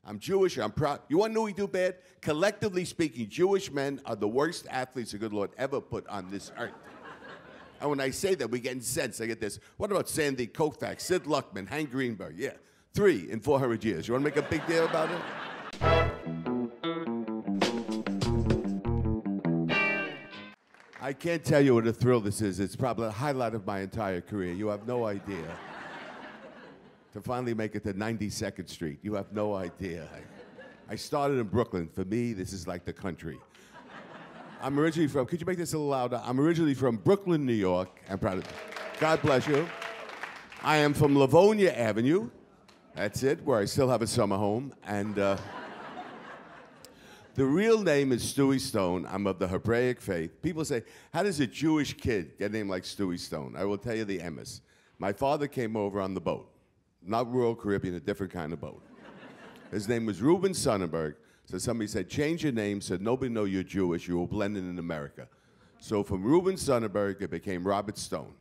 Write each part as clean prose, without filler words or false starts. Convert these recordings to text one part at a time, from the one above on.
I'm Jewish, I'm proud. You want to know who we do bad? Collectively speaking, Jewish men are the worst athletes the good Lord ever put on this earth. And when I say that, we get incensed. I get this. What about Sandy Koufax, Sid Luckman, Hank Greenberg? Yeah, 3 in 400 years. You want to make a big deal about it? I can't tell you what a thrill this is. It's probably the highlight of my entire career. You have no idea. To finally make it to 92nd Street. You have no idea. I started in Brooklyn. For me, this is like the country. I'm originally from, could you make this a little louder? I'm originally from Brooklyn, New York. I'm proud of it. God bless you. I am from Livonia Avenue. That's it, where I still have a summer home. And the real name is Stewie Stone. I'm of the Hebraic faith. People say, how does a Jewish kid get a name like Stewie Stone? I will tell you the Emmas. My father came over on the boat. Not Royal Caribbean, a different kind of boat. His name was Reuben Sonnenberg. So somebody said, change your name so nobody know you're Jewish, you will blend in America. So from Reuben Sonnenberg, it became Robert Stone.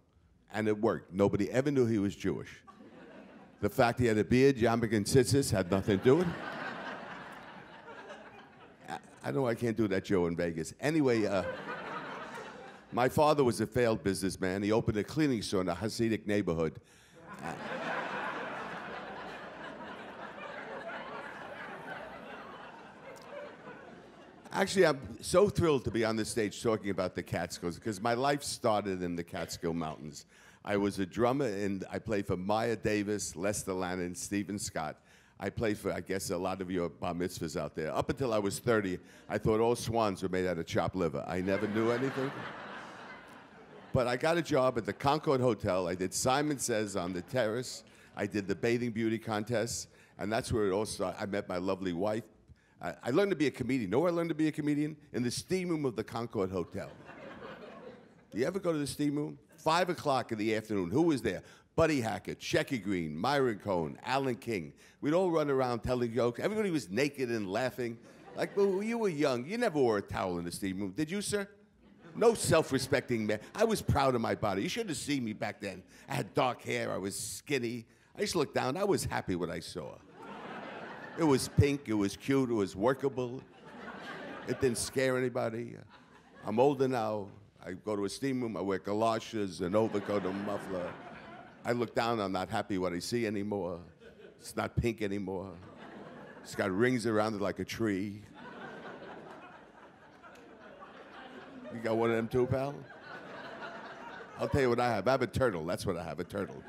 And it worked. Nobody ever knew he was Jewish. The fact he had a beard, yarmulke and tzitzis, had nothing to do with it. I know I can't do that, Joe, in Vegas. Anyway, my father was a failed businessman. He opened a cleaning store in a Hasidic neighborhood. Actually, I'm so thrilled to be on this stage talking about the Catskills because my life started in the Catskill Mountains. I was a drummer, and I played for Maya Davis, Lester Lannon, Stephen Scott. I played for, I guess, a lot of your bar mitzvahs out there. Up until I was 30, I thought all swans were made out of chopped liver. I never knew anything. But I got a job at the Concord Hotel. I did Simon Says on the terrace. I did the bathing beauty contest, and that's where it all started. I met my lovely wife. I learned to be a comedian. Know where I learned to be a comedian? In the steam room of the Concord Hotel. You ever go to the steam room? 5 o'clock in the afternoon. Who was there? Buddy Hackett, Shecky Green, Myron Cohen, Alan King. We'd all run around telling jokes. Everybody was naked and laughing. Like, well, you were young. You never wore a towel in the steam room. Did you, sir? No self-respecting man. I was proud of my body. You should have seen me back then. I had dark hair. I was skinny. I used to look down. I was happy what I saw. It was pink, it was cute, it was workable. It didn't scare anybody. I'm older now. I go to a steam room, I wear galoshes, an overcoat, a muffler. I look down, I'm not happy what I see anymore. It's not pink anymore. It's got rings around it like a tree. You got one of them too, pal? I'll tell you what I have. I have a turtle, that's what I have, a turtle.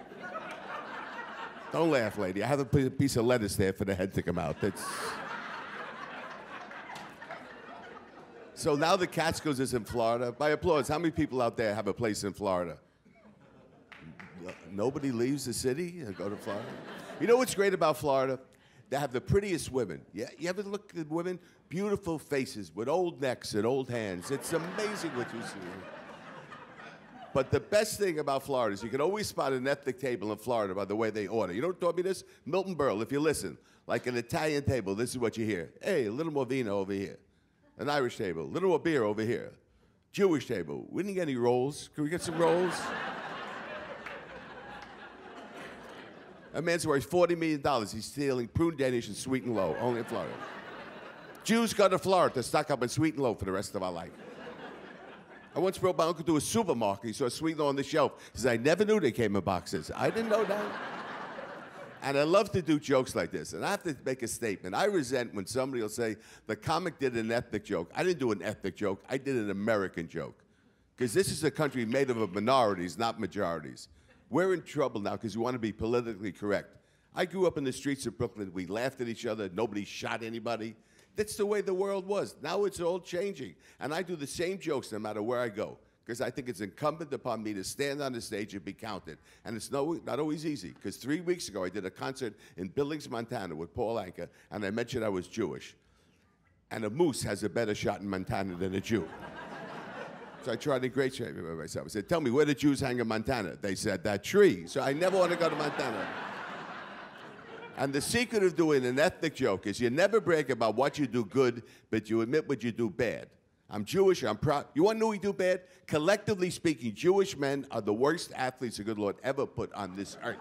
Don't laugh, lady. I have a piece of lettuce there for the head to come out. That's... So now the Catskills is in Florida. By applause, how many people out there have a place in Florida? Nobody leaves the city and go to Florida? You know what's great about Florida? They have the prettiest women. Yeah, you ever look at women? Beautiful faces with old necks and old hands. It's amazing what you see. But the best thing about Florida is you can always spot an ethnic table in Florida by the way they order. You know what taught me this? Milton Berle, if you listen. Like an Italian table, this is what you hear. Hey, a little more vino over here. An Irish table, a little more beer over here. Jewish table, we didn't get any rolls. Can we get some rolls? A man's worth $40 million. He's stealing prune Danish and sweet and low, only in Florida. Jews go to Florida to stock up on sweet and low for the rest of our life. I once brought my uncle to a supermarket. He saw sweet and low on the shelf. He said, I never knew they came in boxes. I didn't know that. And I love to do jokes like this. And I have to make a statement. I resent when somebody will say, the comic did an ethnic joke. I didn't do an ethnic joke. I did an American joke. Because this is a country made up of minorities, not majorities. We're in trouble now because we want to be politically correct. I grew up in the streets of Brooklyn. We laughed at each other. Nobody shot anybody. That's the way the world was. Now it's all changing. And I do the same jokes no matter where I go, because I think it's incumbent upon me to stand on the stage and be counted. And it's not always easy, because 3 weeks ago I did a concert in Billings, Montana with Paul Anka, and I mentioned I was Jewish. And a moose has a better shot in Montana than a Jew. So I tried to ingratiate myself. I said, tell me, where do Jews hang in Montana? They said, that tree. So I never want to go to Montana. And the secret of doing an ethnic joke is you never brag about what you do good, but you admit what you do bad. I'm Jewish, I'm proud. You want to know we do bad? Collectively speaking, Jewish men are the worst athletes the good Lord ever put on this earth.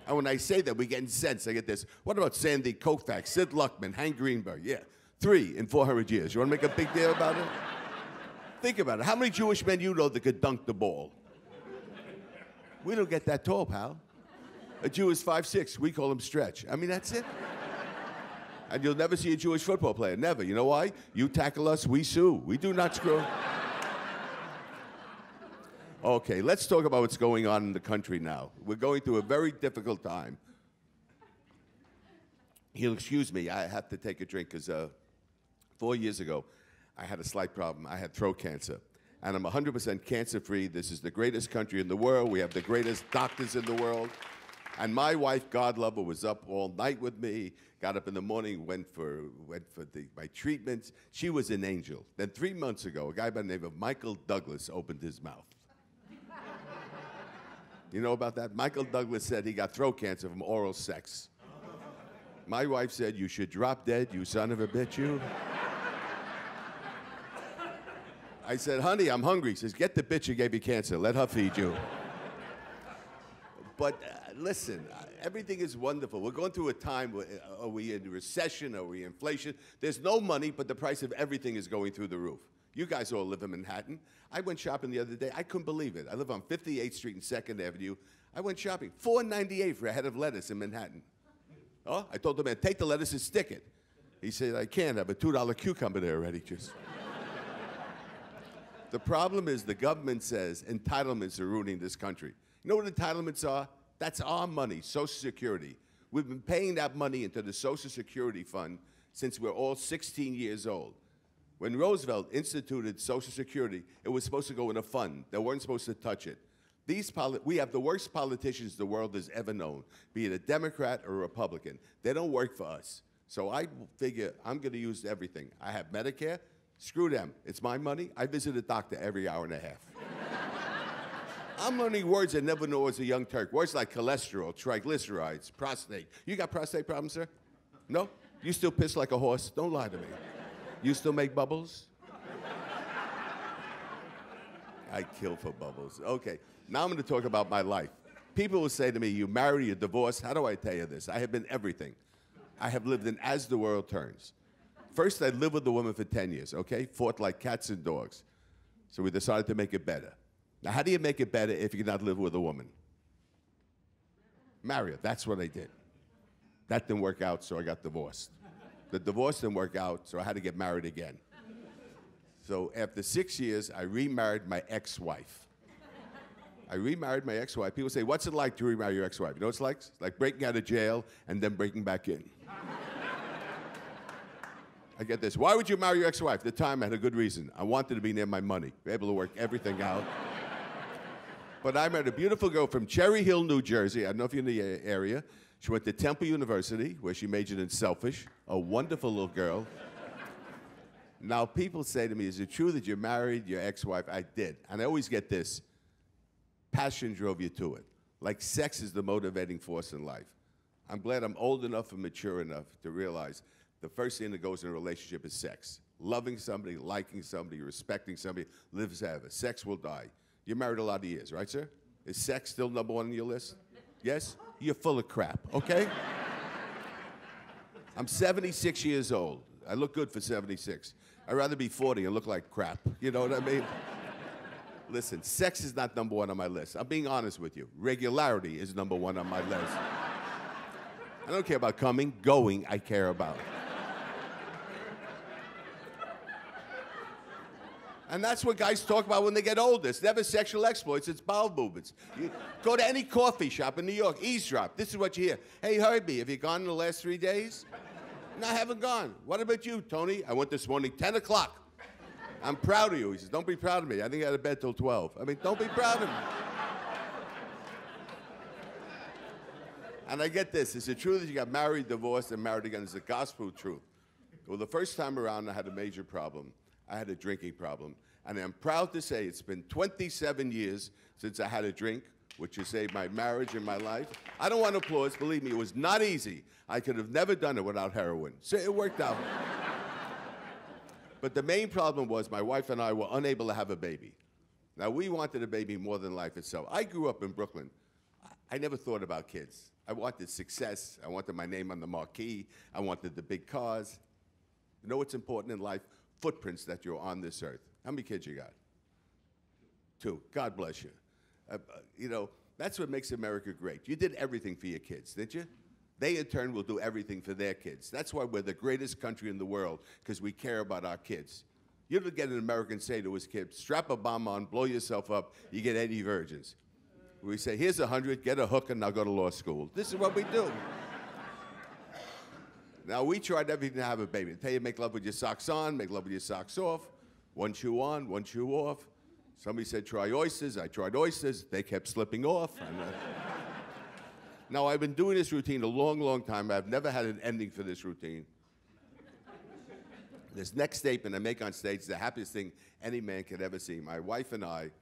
And when I say that, we get incensed. I get this. What about Sandy Koufax, Sid Luckman, Hank Greenberg? Yeah, 3 in 400 years. You want to make a big deal about it? Think about it. How many Jewish men you know that could dunk the ball? We don't get that tall, pal. A Jew is 5'6". We call him Stretch. I mean, that's it. And you'll never see a Jewish football player. Never. You know why? You tackle us, we sue. We do not screw. Okay, let's talk about what's going on in the country now. We're going through a very difficult time. You'll excuse me, I have to take a drink because 4 years ago, I had a slight problem. I had throat cancer. And I'm 100% cancer-free. This is the greatest country in the world. We have the greatest doctors in the world. And my wife, God love her, was up all night with me, got up in the morning, went for my treatments. She was an angel. Then 3 months ago, a guy by the name of Michael Douglas opened his mouth. You know about that? Michael Douglas said he got throat cancer from oral sex. My wife said, "You should drop dead, you son of a bitch, you." I said, "Honey, I'm hungry." He says, "Get the bitch who gave you cancer. Let her feed you." But listen, everything is wonderful. We're going through a time where, are we in recession? Are we inflation? There's no money, but the price of everything is going through the roof. You guys all live in Manhattan. I went shopping the other day. I couldn't believe it. I live on 58th Street and 2nd Avenue. I went shopping. $4.98 for a head of lettuce in Manhattan. Oh, I told the man, take the lettuce and stick it. He said, I can't. I have a $2 cucumber there already. Just. The problem is the government says entitlements are ruining this country. You know what entitlements are? That's our money, Social Security. We've been paying that money into the Social Security fund since we're all 16 years old. When Roosevelt instituted Social Security, it was supposed to go in a fund. They weren't supposed to touch it. We have the worst politicians the world has ever known, be it a Democrat or a Republican. They don't work for us. So I figure I'm going to use everything. I have Medicare. Screw them. It's my money. I visit a doctor every hour and a half. I'm learning words I never knew as a young Turk. Words like cholesterol, triglycerides, prostate. You got prostate problems, sir? No? You still piss like a horse? Don't lie to me. You still make bubbles? I kill for bubbles. Okay, now I'm going to talk about my life. People will say to me, you married, you're divorced. How do I tell you this? I have been everything. I have lived in as the world turns. First, I lived with a woman for 10 years, okay? Fought like cats and dogs. So we decided to make it better. Now, how do you make it better if you cannot live with a woman? Marry her. That's what I did. That didn't work out, so I got divorced. The divorce didn't work out, so I had to get married again. So after 6 years, I remarried my ex-wife. I remarried my ex-wife. People say, what's it like to remarry your ex-wife? You know what it's like? It's like breaking out of jail and then breaking back in. I get this. Why would you marry your ex-wife? At the time, I had a good reason. I wanted to be near my money, be able to work everything out. But I met a beautiful girl from Cherry Hill, New Jersey. I don't know if you're in the area. She went to Temple University, where she majored in selfish. A wonderful little girl. Now, people say to me, is it true that you married your ex-wife? I did. And I always get this. Passion drove you to it. Like sex is the motivating force in life. I'm glad I'm old enough and mature enough to realize the first thing that goes in a relationship is sex. Loving somebody, liking somebody, respecting somebody, lives forever. Sex will die. You're married a lot of years, right, sir? Is sex still number one on your list? Yes? You're full of crap, okay? I'm 76 years old. I look good for 76. I'd rather be 40 and look like crap. You know what I mean? Listen, sex is not number one on my list. I'm being honest with you. Regularity is number one on my list. I don't care about coming, going, I care about. And that's what guys talk about when they get older. It's never sexual exploits, it's bowel movements. You go to any coffee shop in New York, eavesdrop. This is what you hear. Hey, Herbie, have you gone in the last 3 days? No, I haven't gone. What about you, Tony? I went this morning, 10 o'clock. I'm proud of you. He says, don't be proud of me. I think I had a bed till 12. I mean, don't be proud of me. And I get this. Is it true that you got married, divorced, and married again? It's the gospel truth. Well, the first time around, I had a major problem. I had a drinking problem. And I'm proud to say it's been 27 years since I had a drink, which has saved my marriage and my life. I don't want applause. Believe me, it was not easy. I could have never done it without heroin. So it worked out. But the main problem was my wife and I were unable to have a baby. Now, we wanted a baby more than life itself. I grew up in Brooklyn. I never thought about kids. I wanted success. I wanted my name on the marquee. I wanted the big cars. You know what's important in life? Footprints that you're on this earth. How many kids you got? 2. God bless you. You know, that's what makes America great. You did everything for your kids, didn't you? They, in turn, will do everything for their kids. That's why we're the greatest country in the world, because we care about our kids. You don't get an American say to his kid, strap a bomb on, blow yourself up, you get 80 virgins. We say, here's 100, get a hook, and now go to law school. This is what we do. Now, we tried everything to have a baby. They tell you make love with your socks on, make love with your socks off, one shoe on, one shoe off. Somebody said, try oysters. I tried oysters. They kept slipping off. And, now, I've been doing this routine a long, long time. I've never had an ending for this routine. This next statement I make on stage is the happiest thing any man could ever see. My wife and I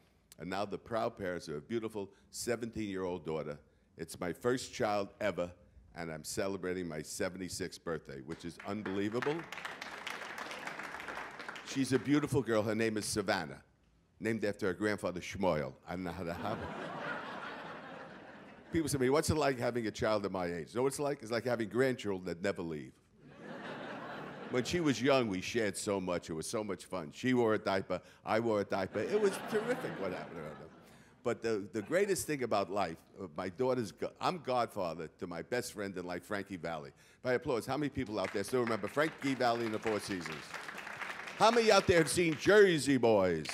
are now the proud parents of a beautiful 17-year-old daughter. It's my first child ever, and I'm celebrating my 76th birthday, which is unbelievable. She's a beautiful girl. Her name is Savannah, named after her grandfather, Shmuel. I don't know how to have it. People say to me, what's it like having a child at my age? You know what it's like? It's like having grandchildren that never leave. When she was young, we shared so much. It was so much fun. She wore a diaper. I wore a diaper. It was terrific what happened around them. But the greatest thing about life, my daughter's, I'm godfather to my best friend in life, Frankie Valli. By applause, how many people out there still remember Frankie Valli in the Four Seasons? How many out there have seen Jersey Boys?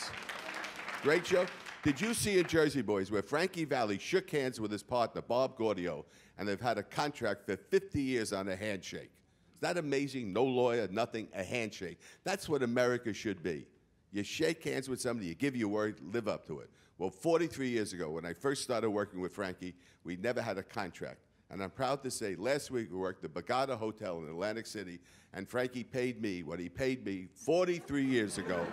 Great show. Did you see in Jersey Boys where Frankie Valli shook hands with his partner, Bob Gaudio, and they've had a contract for 50 years on a handshake? Is that amazing? No lawyer, nothing, a handshake. That's what America should be. You shake hands with somebody, you give your word, live up to it. Well, 43 years ago, when I first started working with Frankie, we never had a contract. And I'm proud to say, last week we worked at the Borgata Hotel in Atlantic City, and Frankie paid me what he paid me 43 years ago.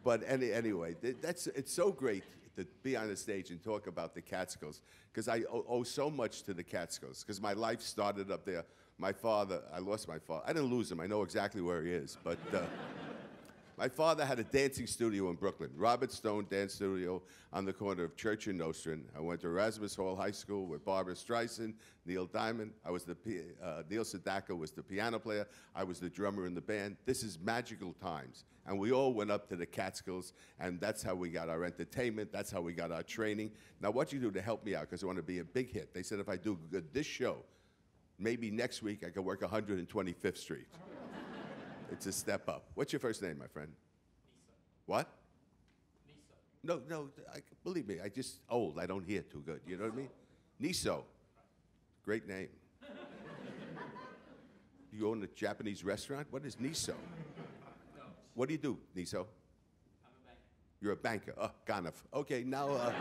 But anyway, it's so great to be on the stage and talk about the Catskills, because I owe so much to the Catskills, because my life started up there. My father, I lost my father. I didn't lose him. I know exactly where he is. But my father had a dancing studio in Brooklyn, Robert Stone Dance Studio on the corner of Church and Nostrand. I went to Erasmus Hall High School with Barbara Streisand, Neil Diamond. I was Neil Sedaka was the piano player. I was the drummer in the band. This is magical times. And we all went up to the Catskills, and that's how we got our entertainment. That's how we got our training. Now, what you do to help me out, because I want to be a big hit. They said if I do good this show, maybe next week I could work 125th Street. It's a step up. What's your first name, my friend? Nisa. What? Nisa. No, believe me, I just old. I don't hear too good. You know what I mean? Niso. Great name. You own a Japanese restaurant? What is Niso? No. What do you do, Niso? I'm a banker. You're a banker. Oh, Ganef. Okay, now,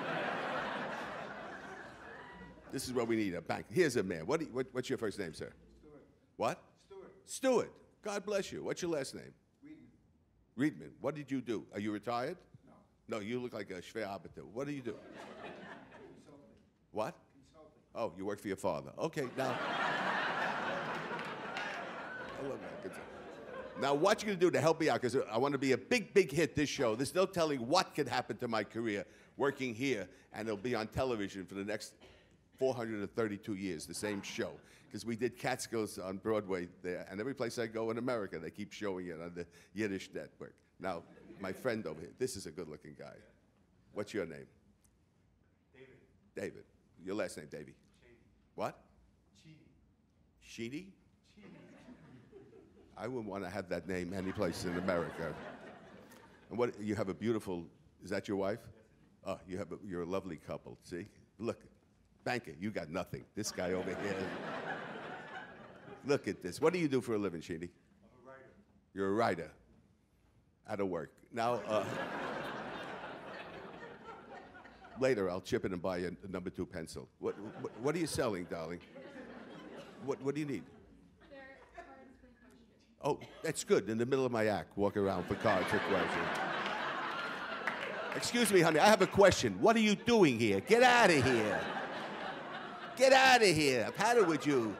this is what we need, a banker. Here's a man. What's your first name, sir? Stuart. What? Stuart. God bless you. What's your last name? Riedman. Riedman. What did you do? Are you retired? No. No, you look like a Schwerarbeiter. What do you do? Consulting. What? Consulting. Oh, you work for your father. Okay, now. I love that. Good job. Now, what you going to do to help me out? Because I want to be a big, big hit this show. There's no telling what could happen to my career working here, and it'll be on television for the next 432 years, the same show. Because we did Catskills on Broadway there, and every place I go in America, they keep showing it on the Yiddish network. Now, my friend over here, this is a good-looking guy. What's your name? David. David. Your last name, Davey? Sheedy. What? Sheedy. Sheedy? Sheedy. I wouldn't want to have that name any place in America. And what, you have a beautiful, is that your wife? Oh, you're a lovely couple, see? Look, banker, you got nothing. This guy over here. Look at this. What do you do for a living, Sheedy? I'm a writer. You're a writer. Out of work. Now, later I'll chip in and buy a number 2 pencil. What are you selling, darling? What do you need? They're cards for questions. Oh, that's good. In the middle of my act, walk around for cards for questions. Excuse me, honey, I have a question. What are you doing here? Get out of here. Get out of here. I've had it with you.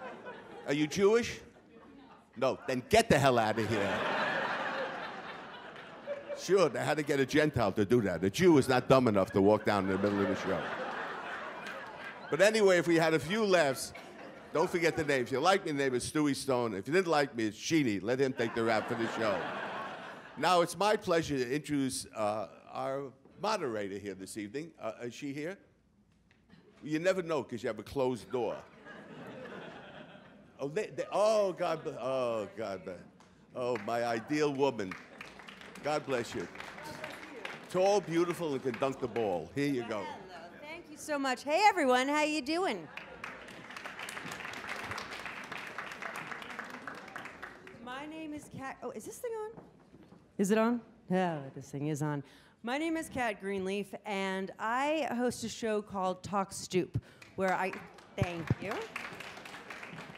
Are you Jewish? No, then get the hell out of here. Sure, they had to get a Gentile to do that. A Jew is not dumb enough to walk down in the middle of the show. But anyway, if we had a few laughs, don't forget the name. If you like me, the name is Stewie Stone. If you didn't like me, it's Sheeny. Let him take the rap for the show. Now, it's my pleasure to introduce our moderator here this evening. Is she here? You never know because you have a closed door. Oh, God. Oh, my ideal woman. God bless you. Tall, beautiful, and can dunk the ball. Here you go. Hello. Thank you so much. Hey, everyone. How you doing? My name is Kat. Oh, is this thing on? Is it on? Yeah, this thing is on. My name is Kat Greenleaf, and I host a show called Talk Stoop, where thank you.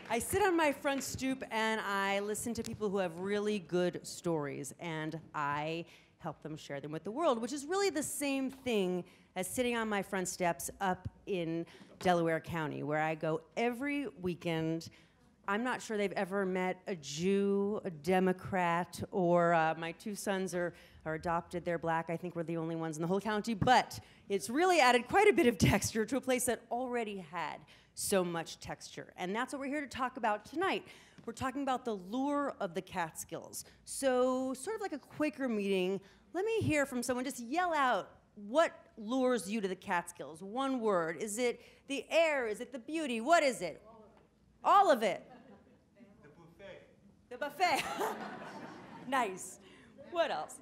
I sit on my front stoop and I listen to people who have really good stories, and I help them share them with the world, which is really the same thing as sitting on my front steps up in Delaware County, where I go every weekend. I'm not sure they've ever met a Jew, a Democrat, or my two sons are adopted. They're black. I think we're the only ones in the whole county. But it's really added quite a bit of texture to a place that already had so much texture. And that's what we're here to talk about tonight. We're talking about the lure of the Catskills. So sort of like a Quaker meeting, let me hear from someone. Just yell out what lures you to the Catskills. One word. Is it the air? Is it the beauty? What is it? All of it. The buffet. Nice. What else?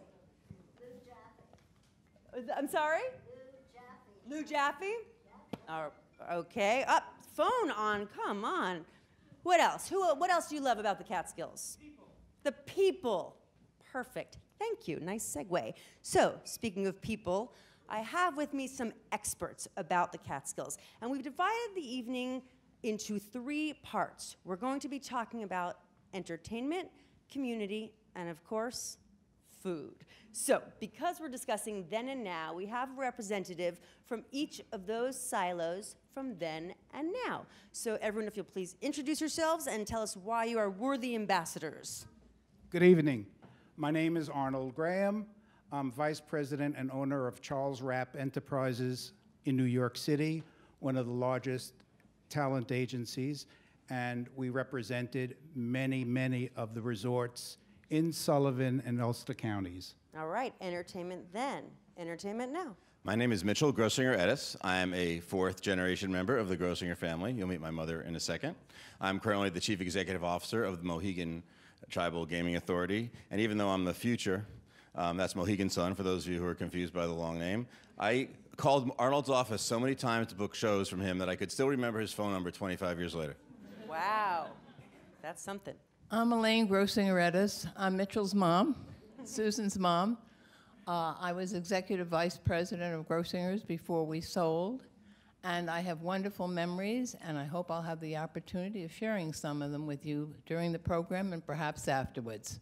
I'm sorry? Lou Jaffe. Okay. Up. Phone on. Come on. What else? What else do you love about the Catskills? People. The people. Perfect. Thank you. Nice segue. So, speaking of people, I have with me some experts about the Catskills, and we've divided the evening into 3 parts. We're going to be talking about entertainment, community, and of course, food. So, because we're discussing then and now, we have a representative from each of those silos from then and now. So everyone, if you'll please introduce yourselves and tell us why you are worthy ambassadors. Good evening. My name is Arnold Graham. I'm vice president and owner of Charles Rapp Enterprises in New York City, one of the largest talent agencies, and we represented many, many of the resorts in Sullivan and Ulster counties. All right, entertainment then, entertainment now. My name is Mitchell Grossinger Etess. I am a 4th-generation member of the Grossinger family. You'll meet my mother in a second. I'm currently the chief executive officer of the Mohegan Tribal Gaming Authority, and even though I'm the future, that's Mohegan's son, for those of you who are confused by the long name, I called Arnold's office so many times to book shows from him that I could still remember his phone number 25 years later. Wow, that's something. I'm Elaine Grossinger Etess. I'm Mitchell's mom, Susan's mom. I was executive vice president of Grossinger's before we sold, and I have wonderful memories, and I hope I'll have the opportunity of sharing some of them with you during the program and perhaps afterwards.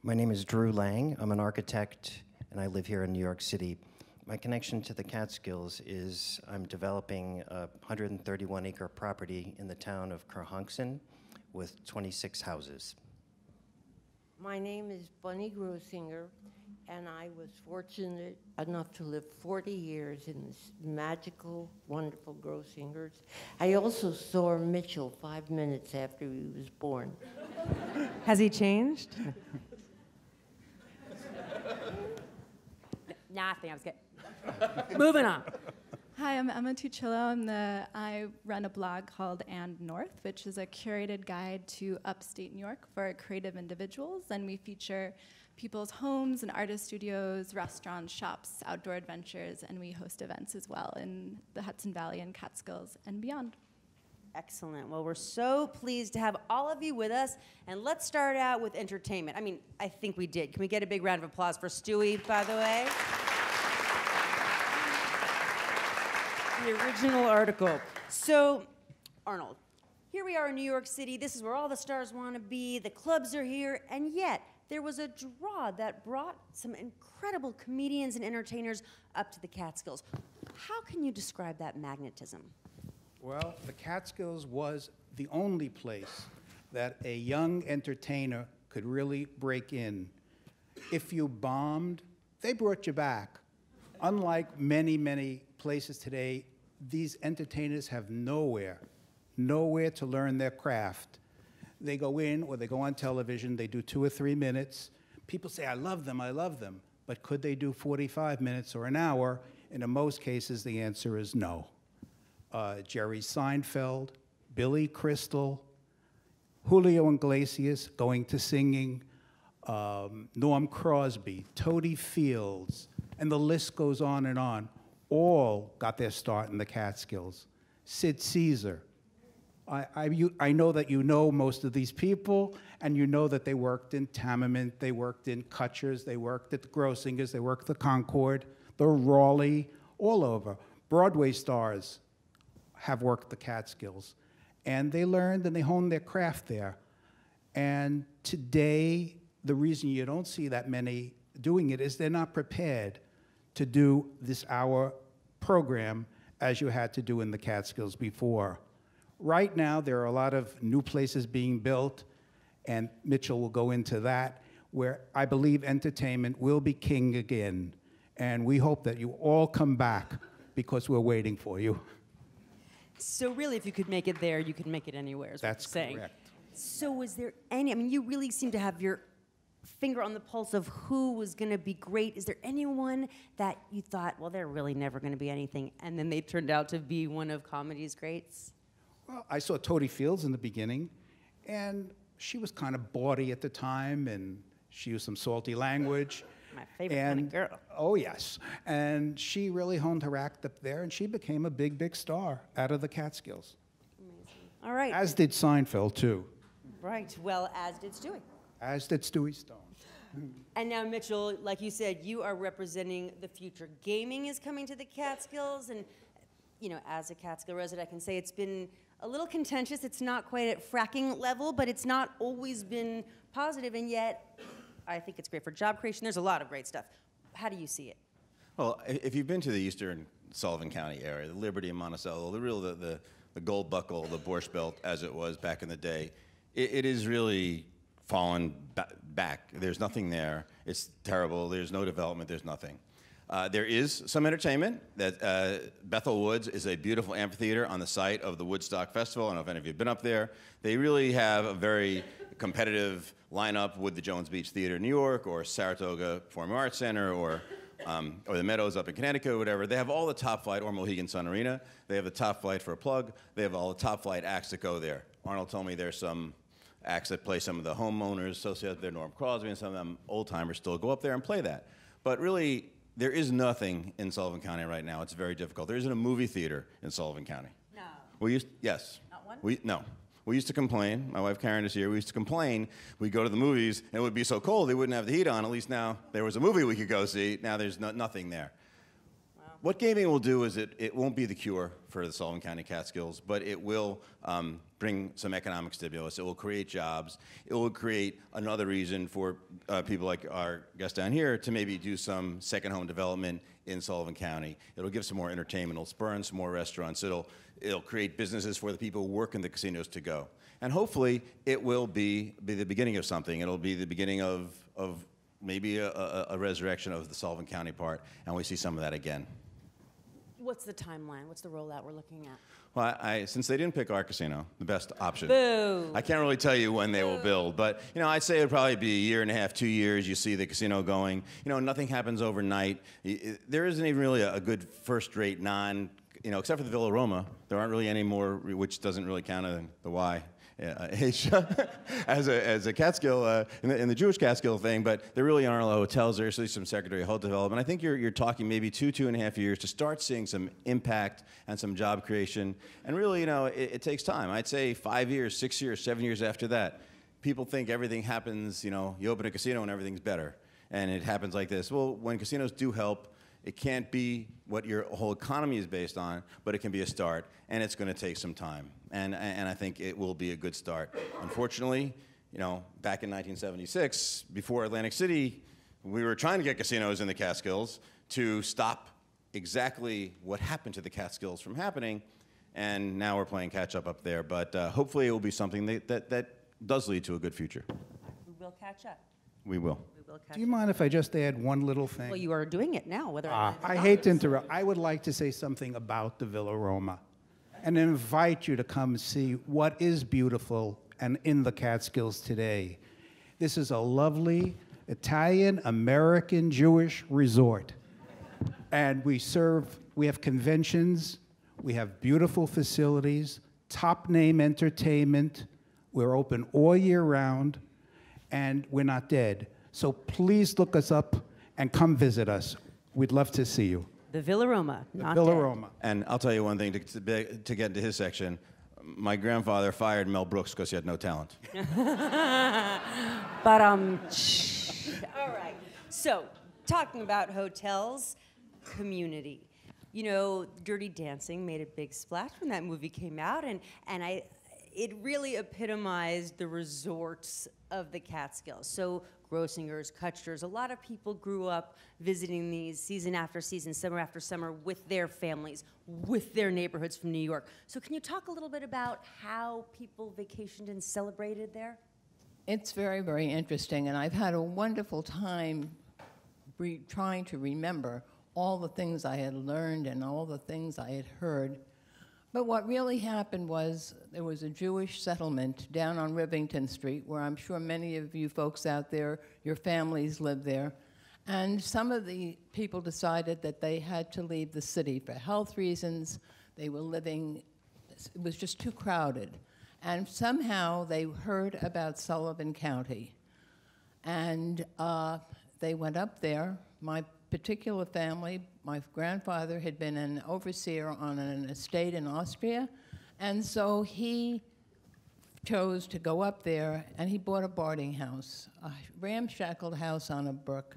My name is Drew Lang. I'm an architect, and I live here in New York City. My connection to the Catskills is I'm developing a 131-acre property in the town of Kerhonkson with 26 houses. My name is Bunny Grossinger, and I was fortunate enough to live 40 years in this magical, wonderful Grossingers. I also saw Mitchell 5 minutes after he was born. Has he changed? Nothing, I was kidding. Moving on. Hi, I'm Emma Tuccillo. I run a blog called And North, which is a curated guide to upstate New York for creative individuals, and we feature people's homes and artist studios, restaurants, shops, outdoor adventures, and we host events as well in the Hudson Valley and Catskills and beyond. Excellent. Well, we're so pleased to have all of you with us, and let's start out with entertainment. I mean, I think we did. Can we get a big round of applause for Stewie, by the way? The original article. So, Arnold, here we are in New York City. This is where all the stars want to be. The clubs are here, and yet there was a draw that brought some incredible comedians and entertainers up to the Catskills. How can you describe that magnetism? Well, the Catskills was the only place that a young entertainer could really break in. If you bombed, they brought you back. Unlike many, many places today, these entertainers have nowhere to learn their craft. They go in or they go on television, they do 2 or 3 minutes. People say, I love them, but could they do 45 minutes or an hour? And in most cases, the answer is no. Jerry Seinfeld, Billy Crystal, Julio Iglesias going to singing, Norm Crosby, Toady Fields, and the list goes on, all got their start in the Catskills. Sid Caesar. I know that you know most of these people, and you know that they worked in Tamiment, they worked in Kutcher's, they worked at the Grossingers, they worked at the Concord, the Raleigh, all over. Broadway stars have worked the Catskills, and they learned and they honed their craft there. And today, the reason you don't see that many doing it is they're not prepared to do this hour program as you had to do in the Catskills before. Right now, there are a lot of new places being built, and Mitchell will go into that, where I believe entertainment will be king again. And we hope that you all come back because we're waiting for you. So really, if you could make it there, you could make it anywhere, is what you're saying. Correct. So was there any, I mean, you really seem to have your finger on the pulse of who was going to be great. Is there anyone that you thought, well, they're really never going to be anything, and then they turned out to be one of comedy's greats? Well, I saw Toady Fields in the beginning, and she was kind of bawdy at the time, and she used some salty language. My favorite kind of girl. Oh, yes. And she really honed her act up there, and she became a big, big star out of the Catskills. Amazing. All right. As did Seinfeld, too. Right. Well, as did Stewie. As did Stewie Stone. And now, Mitchell, like you said, you are representing the future. Gaming is coming to the Catskills, and, you know, as a Catskill resident, I can say it's been a little contentious. It's not quite at fracking level, but it's not always been positive, and yet I think it's great for job creation. There's a lot of great stuff. How do you see it? Well, if you've been to the eastern Sullivan County area, the Liberty and Monticello, the gold buckle, the Borscht Belt, as it was back in the day, it is really fallen back. There's nothing there. It's terrible. There's no development. There's nothing. There is some entertainment. Bethel Woods is a beautiful amphitheater on the site of the Woodstock Festival. I don't know if any of you have been up there. They really have a very competitive lineup with the Jones Beach Theater in New York, or Saratoga Performing Arts Center, or the Meadows up in Connecticut, or whatever. They have all the top flight, or Mohegan Sun Arena. They have the top flight for a plug. They have all the top flight acts that go there. Arnold told me there's some acts that play some of the homeowners associated there, Norm Crosby, and some of them old timers still go up there and play that. But really, there is nothing in Sullivan County right now. It's very difficult. There isn't a movie theater in Sullivan County. No. Yes. Not one? No. We used to complain. My wife Karen is here. We used to complain. We'd go to the movies, and it would be so cold they wouldn't have the heat on. At least now there was a movie we could go see. Now there's nothing there. Wow. What gaming will do is it won't be the cure for the Sullivan County Catskills, but it will bring some economic stimulus. It will create jobs. It will create another reason for people like our guest down here to maybe do some second home development in Sullivan County. It'll give some more entertainment. It'll spur on some more restaurants. It'll create businesses for the people who work in the casinos to go. And hopefully it will be the beginning of something. It'll be the beginning of maybe a resurrection of the Sullivan County part, and we see some of that again. What's the timeline? What's the rollout we're looking at? Well, since they didn't pick our casino, the best option. Boo. I can't really tell you when they will build, but I'd say it would probably be a year and a half, 2 years. You see the casino going. Nothing happens overnight. There isn't even really a good first-rate except for the Villa Roma. There aren't really any more, which doesn't really count in the Y. as a Catskill in the Jewish Catskill thing, but there really aren't a lot of hotels. There's some secondary hotel development. I think you're talking maybe 2.5 years to start seeing some impact and some job creation. And really, it takes time. I'd say 5 years, 6 years, 7 years after that. People think everything happens. You open a casino and everything's better, and it happens like this. Well, when casinos do help, it can't be what your whole economy is based on, but it can be a start, and it's going to take some time. And I think it will be a good start. Unfortunately, back in 1976, before Atlantic City, we were trying to get casinos in the Catskills to stop exactly what happened to the Catskills from happening, and now we're playing catch up there. But hopefully it will be something that does lead to a good future. We will catch up. We will. We will catch Do you mind if I just add one little thing? Well, you are doing it now, whether I hate to interrupt. I would like to say something about the Villa Roma and invite you to come see what is beautiful and in the Catskills today. This is a lovely Italian, American, Jewish resort. And we have conventions, we have beautiful facilities, top name entertainment. We're open all year round, and we're not dead. So please look us up and come visit us. We'd love to see you. the Villa Roma, The not Villa dead. Roma. And I'll tell you one thing to get into his section. My grandfather fired Mel Brooks because he had no talent. But all right. So, talking about hotels, community. You know, Dirty Dancing made a big splash when that movie came out, and it really epitomized the resorts of the Catskills. So Grossingers, Kutchers, a lot of people grew up visiting these season after season, summer after summer with their families, with their neighborhoods from New York. So can you talk a little bit about how people vacationed and celebrated there? It's very, very interesting, and I've had a wonderful time trying to remember all the things I had learned and all the things I had heard. But what really happened was there was a Jewish settlement down on Rivington Street, where I'm sure many of you folks out there, your families live there. And some of the people decided that they had to leave the city for health reasons. They were living, it was just too crowded. And somehow they heard about Sullivan County. And they went up there. My particular family, my grandfather had been an overseer on an estate in Austria, and so he chose to go up there, and he bought a boarding house, a ramshackled house on a brook,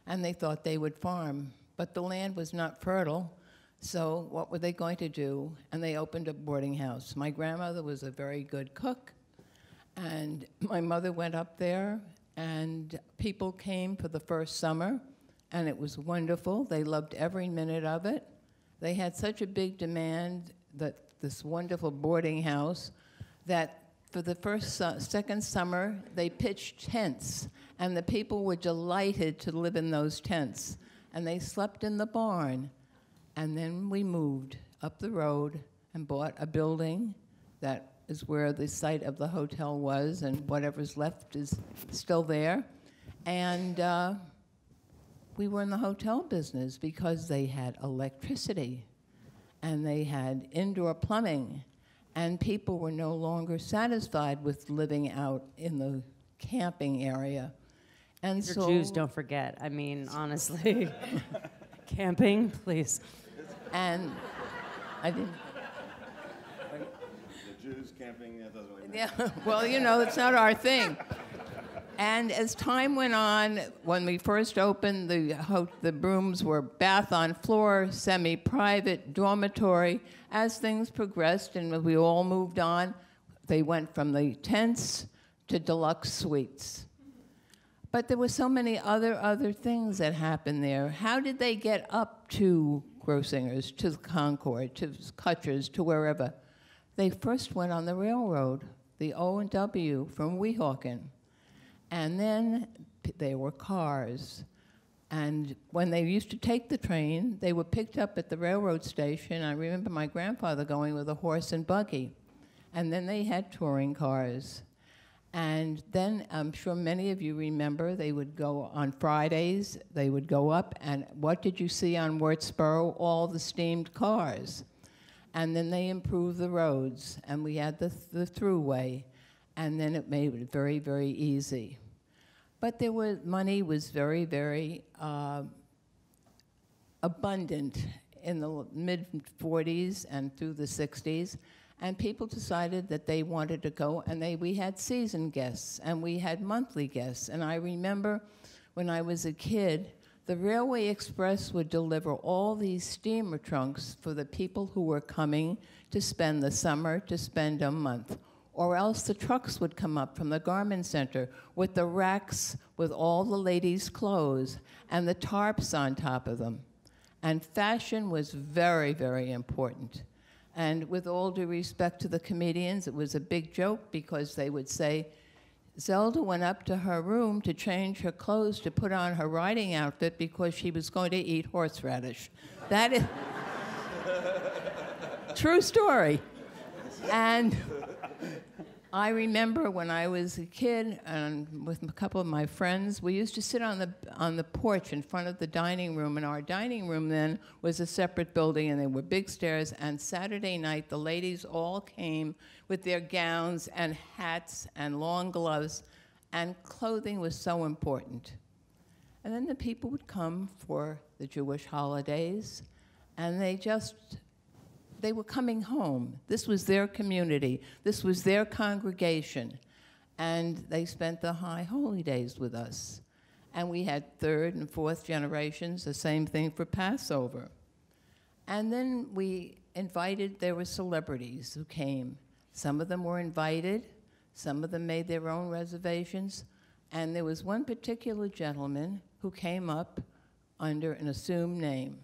and they thought they would farm, but the land was not fertile, so what were they going to do? And they opened a boarding house. My grandmother was a very good cook, and my mother went up there, and people came for the first summer, and it was wonderful. They loved every minute of it. They had such a big demand, that this wonderful boarding house, that for the second summer, they pitched tents, and the people were delighted to live in those tents. And they slept in the barn. And then we moved up the road and bought a building that is where the site of the hotel was, and whatever's left is still there. And we were in the hotel business because they had electricity and they had indoor plumbing, and people were no longer satisfied with living out in the camping area. And You're so Jews, don't forget. I mean, honestly, camping, please. And I didn't. The Jews camping, that doesn't really Yeah, well, you know, it's not our thing. And as time went on, when we first opened, the rooms were bath on floor, semi-private, dormitory. As things progressed and we all moved on, they went from the tents to deluxe suites. But there were so many other things that happened there. How did they get up to Grossinger's, to the Concord, to Kutcher's, to wherever? They first went on the railroad, the O&W from Weehawken. And then there were cars. And when they used to take the train, they were picked up at the railroad station. I remember my grandfather going with a horse and buggy. And then they had touring cars. And then I'm sure many of you remember they would go on Fridays, they would go up, and what did you see on Wurtsboro? All the steamed cars. And then they improved the roads, and we had the throughway. And then it made it very, very easy. But money was very, very abundant in the mid-40s and through the 60s. And people decided that they wanted to go, and we had season guests, and we had monthly guests. And I remember when I was a kid, the Railway Express would deliver all these steamer trunks for the people who were coming to spend the summer, to spend a month. Or else the trucks would come up from the garment center with the racks with all the ladies' clothes and the tarps on top of them. And fashion was very, very important. And with all due respect to the comedians, it was a big joke because they would say, Zelda went up to her room to change her clothes to put on her riding outfit because she was going to eat horseradish. That is true story. And I remember when I was a kid and with a couple of my friends, we used to sit on the porch in front of the dining room, and our dining room then was a separate building, and there were big stairs, and Saturday night the ladies all came with their gowns and hats and long gloves, and clothing was so important. And then the people would come for the Jewish holidays, and they were coming home. This was their community. This was their congregation. And they spent the high holy days with us. And we had third and fourth generations, the same thing for Passover. And then there were celebrities who came. Some of them were invited. Some of them made their own reservations. And there was one particular gentleman who came up under an assumed name.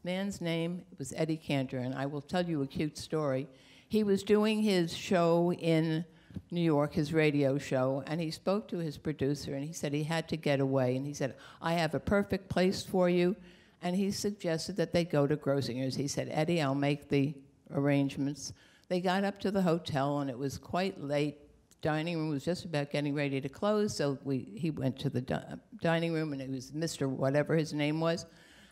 Man's name was Eddie Cantor, and I will tell you a cute story. He was doing his show in New York, his radio show, and he spoke to his producer, and he said he had to get away, and he said, I have a perfect place for you, and he suggested that they go to Grossinger's. He said, Eddie, I'll make the arrangements. They got up to the hotel, and it was quite late. The dining room was just about getting ready to close, so he went to the dining room, and it was Mr. whatever his name was,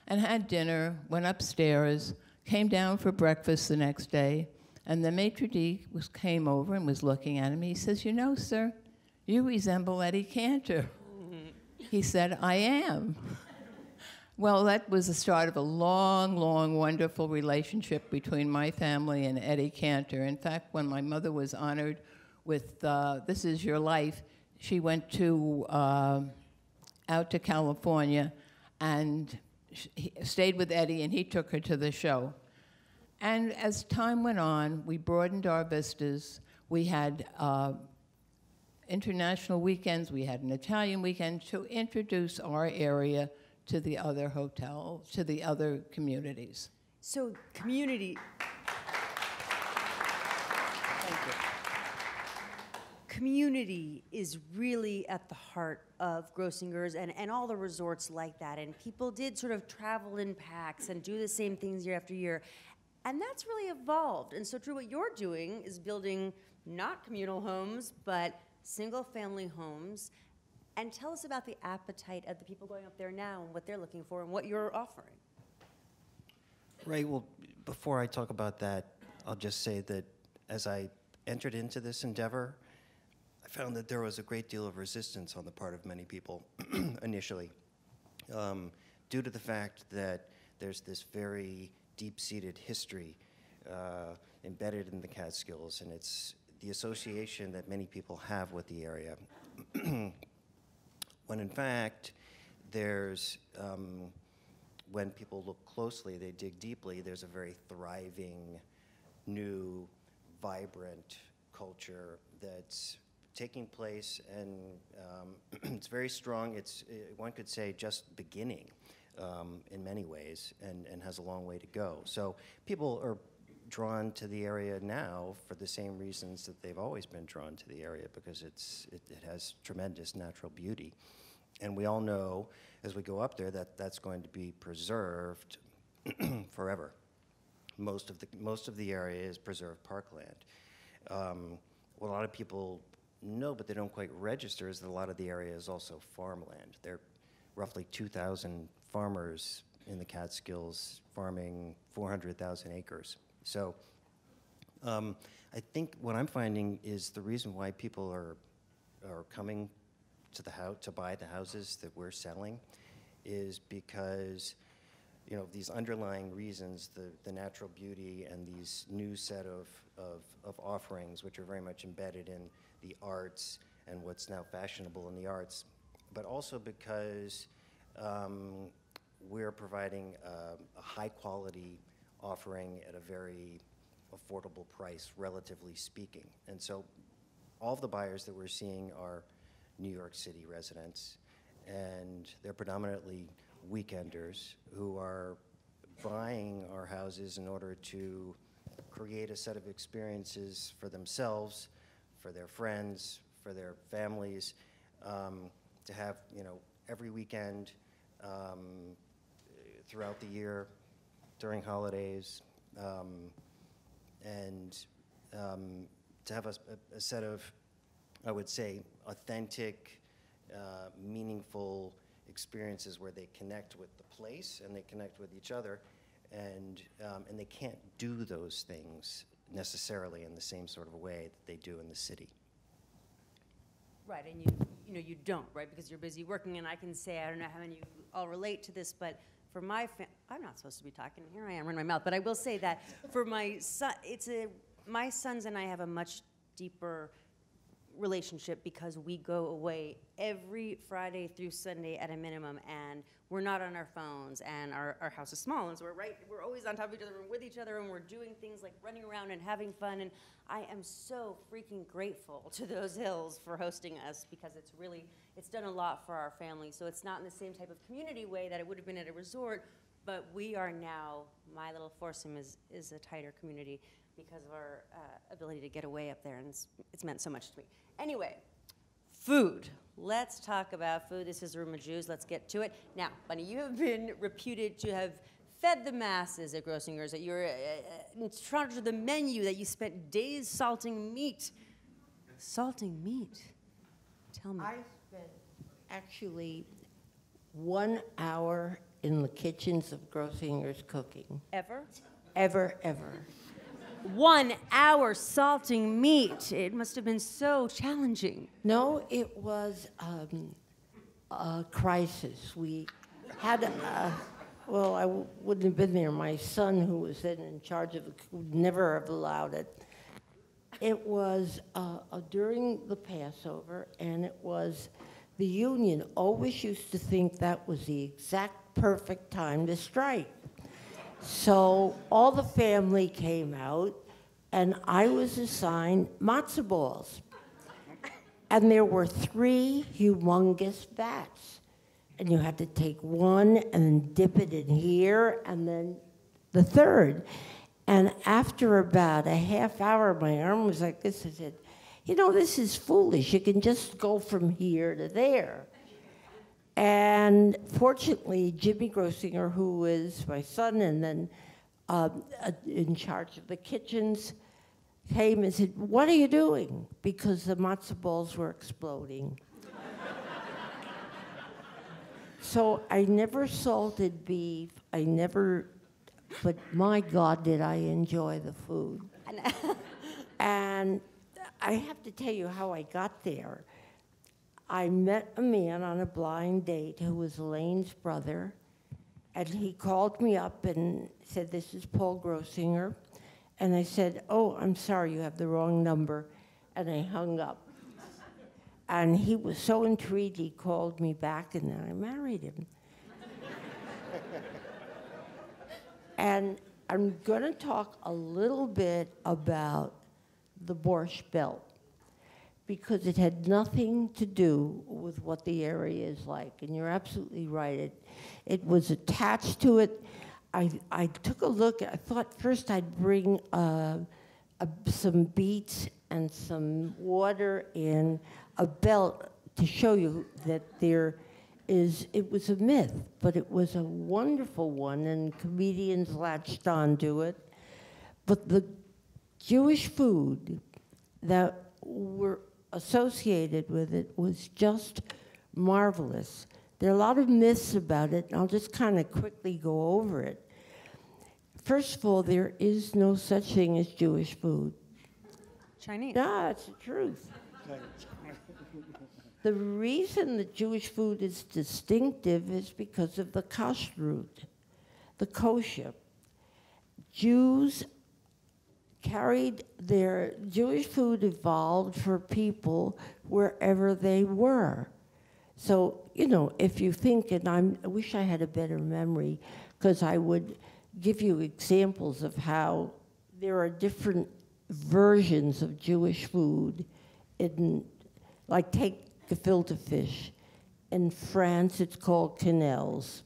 and had dinner, went upstairs, came down for breakfast the next day, and the maitre d' came over and was looking at him. He says, you know, sir, you resemble Eddie Cantor. He said, I am. Well, that was the start of a long, long, wonderful relationship between my family and Eddie Cantor. In fact, when my mother was honored with This Is Your Life, she went out to California and he stayed with Eddie, and he took her to the show. And as time went on, we broadened our vistas. We had international weekends. We had an Italian weekend to introduce our area to the other hotels, to the other communities. So community. Thank you. Community is really at the heart of Grossinger's and all the resorts like that. And people did sort of travel in packs and do the same things year after year. And that's really evolved. And so, Drew, what you're doing is building not communal homes, but single-family homes. And tell us about the appetite of the people going up there now and what they're looking for and what you're offering. Right, well, before I talk about that, I'll just say that as I entered into this endeavor, I found that there was a great deal of resistance on the part of many people initially, due to the fact that there's this very deep-seated history embedded in the Catskills, and it's the association that many people have with the area. When in fact, there's, when people look closely, they dig deeply, there's a very thriving, new, vibrant culture that's taking place, and it's very strong. It's, one could say, just beginning in many ways, and has a long way to go. So people are drawn to the area now for the same reasons that they've always been drawn to the area, because it has tremendous natural beauty. And we all know, as we go up there, that that's going to be preserved forever. Most of the area is preserved parkland. What a lot of people know, but they don't quite register, is that a lot of the area is also farmland. There are roughly 2,000 farmers in the Catskills farming 400,000 acres. So I think what I'm finding is the reason why people are coming to the house to buy the houses that we're selling is because, you know, these underlying reasons, the natural beauty and these new set of offerings, which are very much embedded in the arts and what's now fashionable in the arts, but also because we're providing a high quality offering at a very affordable price, relatively speaking. And so all of the buyers that we're seeing are New York City residents, and they're predominantly weekenders who are buying our houses in order to create a set of experiences for themselves, for their friends, for their families, to have, you know, every weekend throughout the year, during holidays, and to have a set of, I would say, authentic, meaningful experiences where they connect with the place and they connect with each other, and they can't do those things necessarily in the same sort of a way that they do in the city. Right, and you know, you don't, right, because you're busy working, and I can say, I don't know how many of you all relate to this, but for my I'm not supposed to be talking, here I am running my mouth, but I will say that for my son, my sons and I have a much deeper relationship because we go away every Friday through Sunday at a minimum, and we're not on our phones, and our house is small, and so we're always on top of each other, we're with each other, and we're doing things like running around and having fun, and I am so freaking grateful to those hills for hosting us because it's done a lot for our family. So it's not in the same type of community way that it would have been at a resort, but we are now, my little foursome is a tighter community because of our ability to get away up there, and it's meant so much to me. Anyway, food. Let's talk about food. This is a room of Jews. Let's get to it. Now, Bunny, you have been reputed to have fed the masses at Grossinger's, that you're in charge of the menu, that you spent days salting meat. Salting meat? Tell me. I spent actually 1 hour in the kitchens of Grossinger's cooking. Ever? Ever, ever. 1 hour salting meat. It must have been so challenging. No, it was a crisis. We had well, I wouldn't have been there. My son, who was then in charge of it, would never have allowed it. It was during the Passover, and it was the union always used to think that was the exact perfect time to strike. So all the family came out, and I was assigned matzo balls. And there were 3 humongous vats. And you had to take one and then dip it in here, and then the third. And after about a half hour, my arm was like this. I said, you know, this is foolish. You can just go from here to there. And fortunately, Jimmy Grossinger, who is my son and then in charge of the kitchens, came and said, what are you doing? Because the matzo balls were exploding. So I never salted beef. But my God, did I enjoy the food. And I have to tell you how I got there. I met a man on a blind date who was Elaine's brother, and he called me up and said, this is Paul Grossinger. And I said, oh, I'm sorry, you have the wrong number. And I hung up. And he was so intrigued, he called me back, and then I married him. And I'm going to talk a little bit about the Borscht Belt, because it had nothing to do with what the area is like. And you're absolutely right. It was attached to it. I took a look. I thought first I'd bring some beets and some water in a belt to show you that it was a myth, but it was a wonderful one, and comedians latched onto it. But the Jewish food that were associated with it was just marvelous. There are a lot of myths about it, and I'll just kind of quickly go over it. First of all, there is no such thing as Jewish food. Chinese. No, it's the truth. The reason that Jewish food is distinctive is because of the kashrut, the kosher. Jews carried their Jewish food evolved for people wherever they were. So, you know, if you think, and I wish I had a better memory, because I would give you examples of how there are different versions of Jewish food. Like take gefilte fish. In France, it's called quenelles.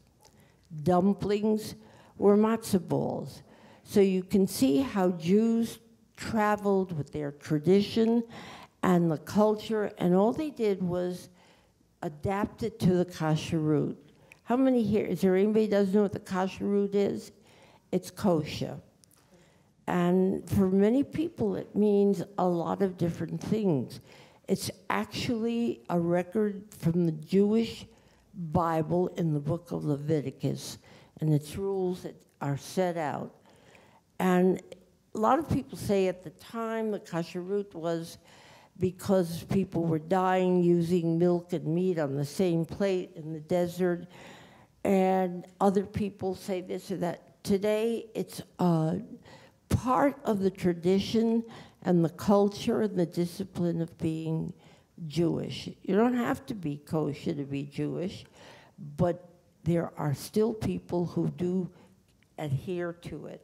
Dumplings were matzo balls. So you can see how Jews traveled with their tradition, and the culture, and all they did was adapt it to the kashrut. How many here, is there anybody who doesn't know what the kashrut is? It's kosher. And for many people, it means a lot of different things. It's actually a record from the Jewish Bible in the book of Leviticus, and its rules that are set out. And a lot of people say at the time the kashrut was because people were dying using milk and meat on the same plate in the desert, and other people say this or that. Today, it's part of the tradition and the culture and the discipline of being Jewish. You don't have to be kosher to be Jewish, but there are still people who do adhere to it.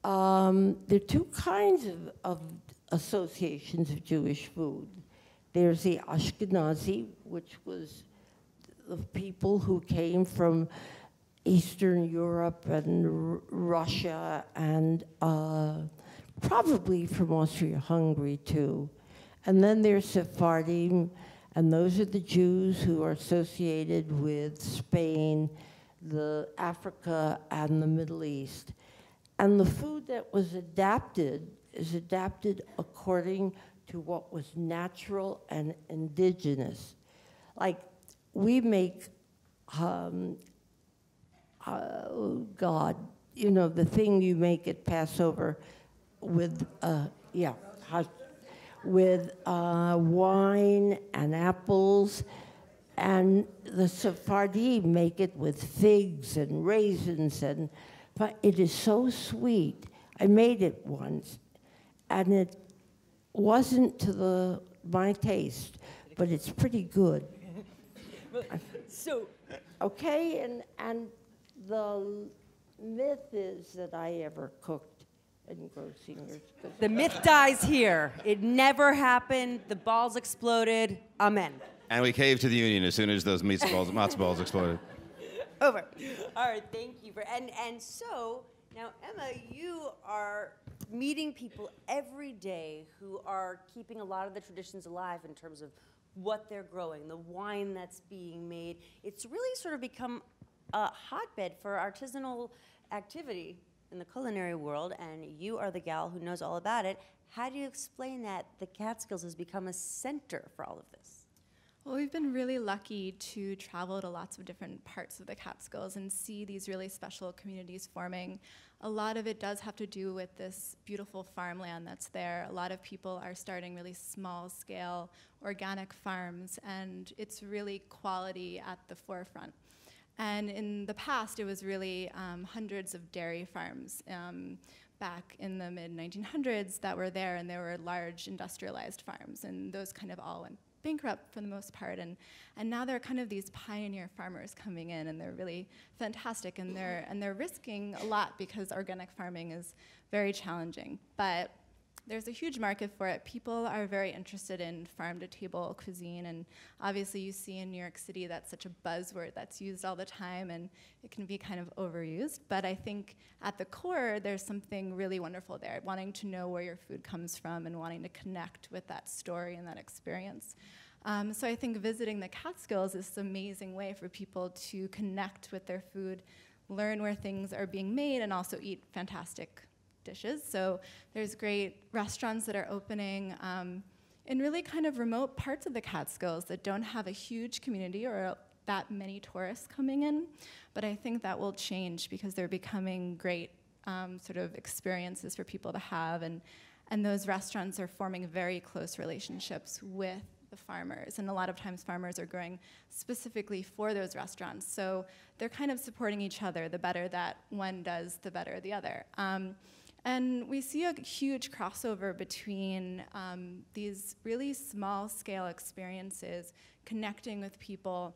There are two kinds of associations of Jewish food. There's the Ashkenazi, which was the people who came from Eastern Europe and Russia and probably from Austria-Hungary too. And then there's Sephardim, and those are the Jews who are associated with Spain, Africa, and the Middle East. And the food that was adapted is adapted according to what was natural and indigenous. Like, we make, oh God, you know, the thing you make at Passover with, with wine and apples, and the Sephardim make it with figs and raisins, and but it is so sweet. I made it once, and it wasn't to my taste, but it's pretty good. So, okay, and the myth is that I ever cooked in Grossinger's. the myth dies here. It never happened. The balls exploded. Amen. And we caved to the union as soon as those matzo balls exploded. Over. All right, thank you. And so, now, Emma, you are meeting people every day who are keeping a lot of the traditions alive in terms of what they're growing, the wine that's being made. It's really sort of become a hotbed for artisanal activity in the culinary world, and you are the gal who knows all about it. How do you explain that the Catskills has become a center for all of this? Well, we've been really lucky to travel to lots of different parts of the Catskills and see these really special communities forming. A lot of it does have to do with this beautiful farmland that's there. A lot of people are starting really small-scale organic farms, and it's really quality at the forefront. And in the past, it was really hundreds of dairy farms back in the mid-1900s that were there, and there were large industrialized farms, and those kind of all went bankrupt for the most part, and now there are kind of these pioneer farmers coming in, and they're really fantastic, and they're risking a lot because organic farming is very challenging, but there's a huge market for it. People are very interested in farm-to-table cuisine, and obviously you see in New York City that's such a buzzword that's used all the time, and it can be kind of overused, but I think at the core there's something really wonderful there, wanting to know where your food comes from and wanting to connect with that story and that experience. So I think visiting the Catskills is this amazing way for people to connect with their food, learn where things are being made, and also eat fantastic dishes. So there's great restaurants that are opening in really kind of remote parts of the Catskills that don't have a huge community or that many tourists coming in, but I think that will change because they're becoming great sort of experiences for people to have, and those restaurants are forming very close relationships with the farmers, and a lot of times farmers are growing specifically for those restaurants, so they're kind of supporting each other. The better that one does, the better the other. And we see a huge crossover between these really small-scale experiences, connecting with people,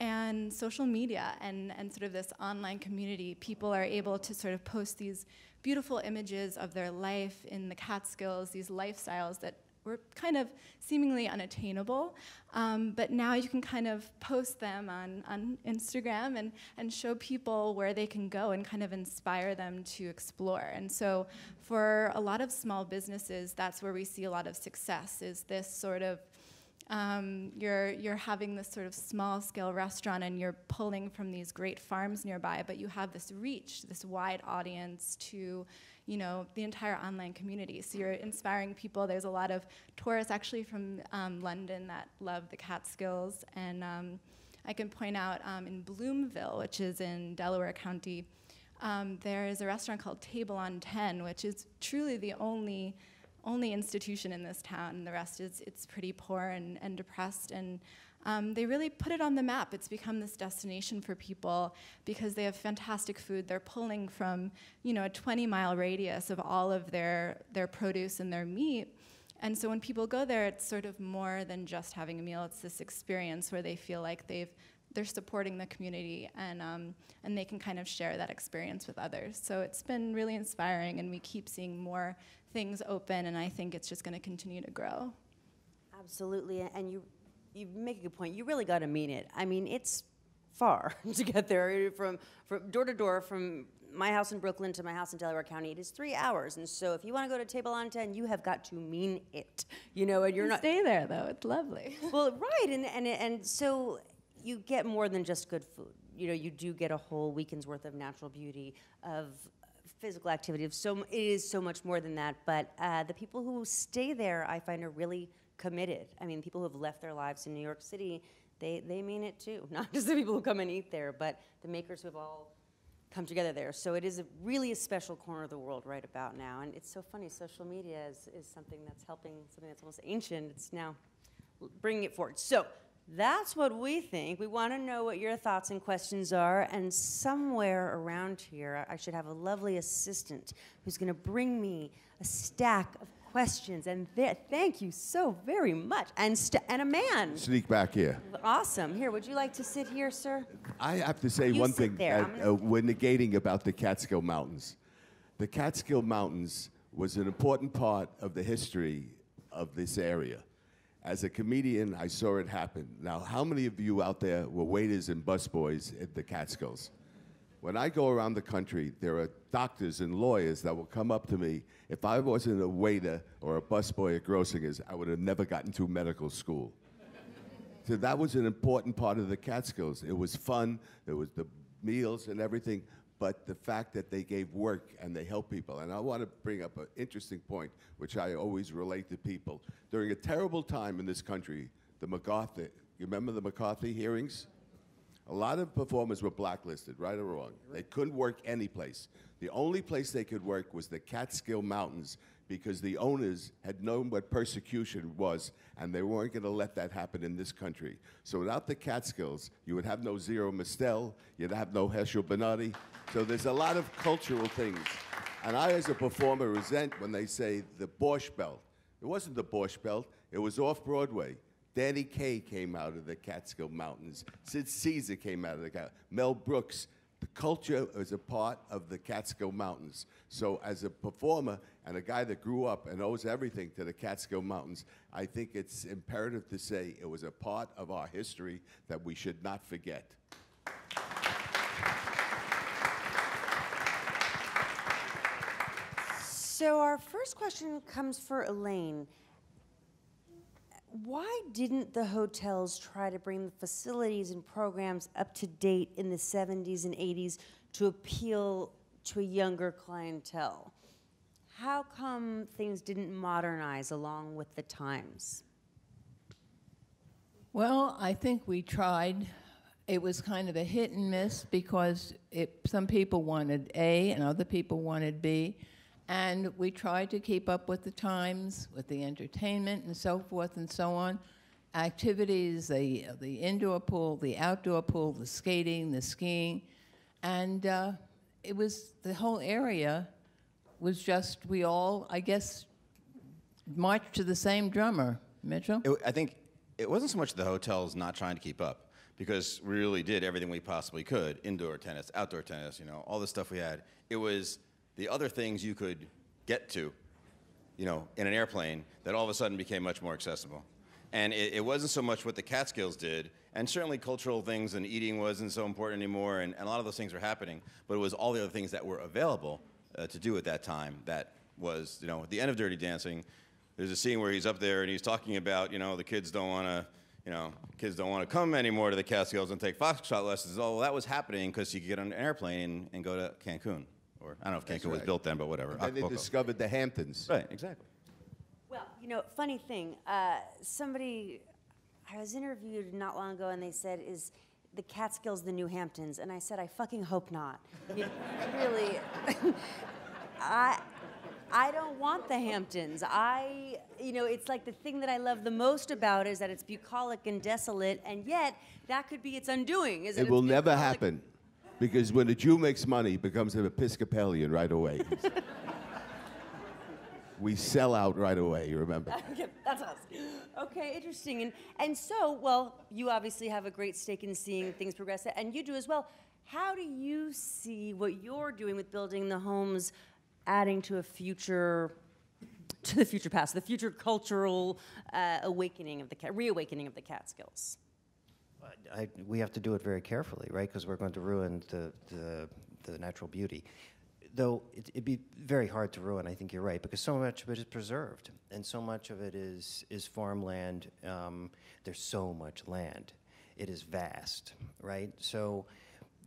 and social media and sort of this online community. People are able to sort of post these beautiful images of their life in the Catskills, these lifestyles that were kind of seemingly unattainable. But now you can kind of post them on Instagram and show people where they can go and kind of inspire them to explore. And so for a lot of small businesses, that's where we see a lot of success, is this sort of you're having this sort of small-scale restaurant and you're pulling from these great farms nearby, but you have this reach, this wide audience to, you know, the entire online community. So you're inspiring people. There's a lot of tourists actually from London that love the Catskills, and I can point out in Bloomville, which is in Delaware County, there is a restaurant called Table on 10, which is truly the only institution in this town. The rest it's pretty poor and depressed, and they really put it on the map. It's become this destination for people because they have fantastic food. They're pulling from, you know, a 20-mile radius of all of their produce and their meat. And so when people go there, it's sort of more than just having a meal. It's this experience where they feel like they're supporting the community, and they can kind of share that experience with others. So it's been really inspiring, and we keep seeing more things open, and I think it's just going to continue to grow. Absolutely, and you make a good point. You really got to mean it. I mean, it's far to get there from door to door, from my house in Brooklyn to my house in Delaware County. It is 3 hours, and so if you want to go to Table on 10, you have got to mean it. You know, and you're not stay there though. It's lovely. Well, right, and so you get more than just good food. You know, you do get a whole weekend's worth of natural beauty, of physical activity. It is so much more than that. But the people who stay there, I find, are really committed. I mean, people who have left their lives in New York City, they mean it too. Not just the people who come and eat there, but the makers who have all come together there. So it is really a special corner of the world right about now. And it's so funny, social media is something that's helping, something that's almost ancient. It's now bringing it forward. So that's what we think. We want to know what your thoughts and questions are, and somewhere around here, I should have a lovely assistant who's going to bring me a stack of questions. And thank you so very much. And a man. Sneak back here. Awesome. Here, would you like to sit here, sir? I have to say You one sit thing there. that we're negating about the Catskill Mountains. The Catskill Mountains was an important part of the history of this area. As a comedian, I saw it happen. Now, how many of you out there were waiters and busboys at the Catskills? When I go around the country, there are doctors and lawyers that will come up to me. If I wasn't a waiter or a busboy at Grossinger's, I would have never gotten through medical school. So that was an important part of the Catskills. It was fun, there was the meals and everything, but the fact that they gave work and they helped people. And I want to bring up an interesting point, which I always relate to people. During a terrible time in this country, the McCarthy, you remember the McCarthy hearings? A lot of performers were blacklisted, right or wrong. They couldn't work any place. The only place they could work was the Catskill Mountains, because the owners had known what persecution was, and they weren't going to let that happen in this country. So without the Catskills, you would have no Zero Mistel, you'd have no Herschel Bernardi. So there's a lot of cultural things. And I, as a performer, resent when they say the Borscht Belt. It wasn't the Borscht Belt, it was off-Broadway. Danny Kaye came out of the Catskill Mountains. Sid Caesar came out of the Catskill. Mel Brooks. The culture is a part of the Catskill Mountains. So as a performer and a guy that grew up and owes everything to the Catskill Mountains, I think it's imperative to say it was a part of our history that we should not forget. So our first question comes for Elaine. Why didn't the hotels try to bring the facilities and programs up to date in the 70s and 80s to appeal to a younger clientele? How come things didn't modernize along with the times? Well, I think we tried. It was kind of a hit and miss because some people wanted A and other people wanted B. And we tried to keep up with the times, with the entertainment and so forth and so on. Activities, the indoor pool, the outdoor pool, the skating, the skiing. And it was, the whole area was just, we all, I guess, marched to the same drummer. Mitchell? I think it wasn't so much the hotels not trying to keep up, because we really did everything we possibly could. Indoor tennis, outdoor tennis, you know, all the stuff we had. It was the other things you could get to. you know, in an airplane that all of a sudden became much more accessible. And it wasn't so much what the Catskills did, and certainly cultural things and eating wasn't so important anymore, and a lot of those things were happening, but it was all the other things that were available to do at that time that was, you know, at the end of Dirty Dancing, there's a scene where he's up there and he's talking about, you know, the kids don't want to, you know, kids don't want to come anymore to the Catskills and take foxtrot lessons. Oh, well, that was happening because you could get on an airplane and go to Cancun. Or I don't know if Cancun was built then, but whatever. And then they discovered the Hamptons. Right, exactly. Well, you know, funny thing, somebody, I was interviewed not long ago and they said, is the Catskills the New Hamptons? And I said, I fucking hope not. I mean, really, I don't want the Hamptons. You know, it's like the thing that I love the most about it is that it's bucolic and desolate, and yet that could be its undoing. Is It will never happen, because when a Jew makes money, he becomes an Episcopalian right away. We sell out right away, you remember? Okay, that's us. Okay, interesting. And so, well, you obviously have a great stake in seeing things progress, and you do as well. How do you see what you're doing with building the homes, adding to the future past, the future cultural reawakening of the Catskills? We have to do it very carefully, right? Because we're going to ruin the natural beauty. Though it'd be very hard to ruin, I think you're right, because so much of it is preserved, and so much of it is farmland. There's so much land. It is vast, right? So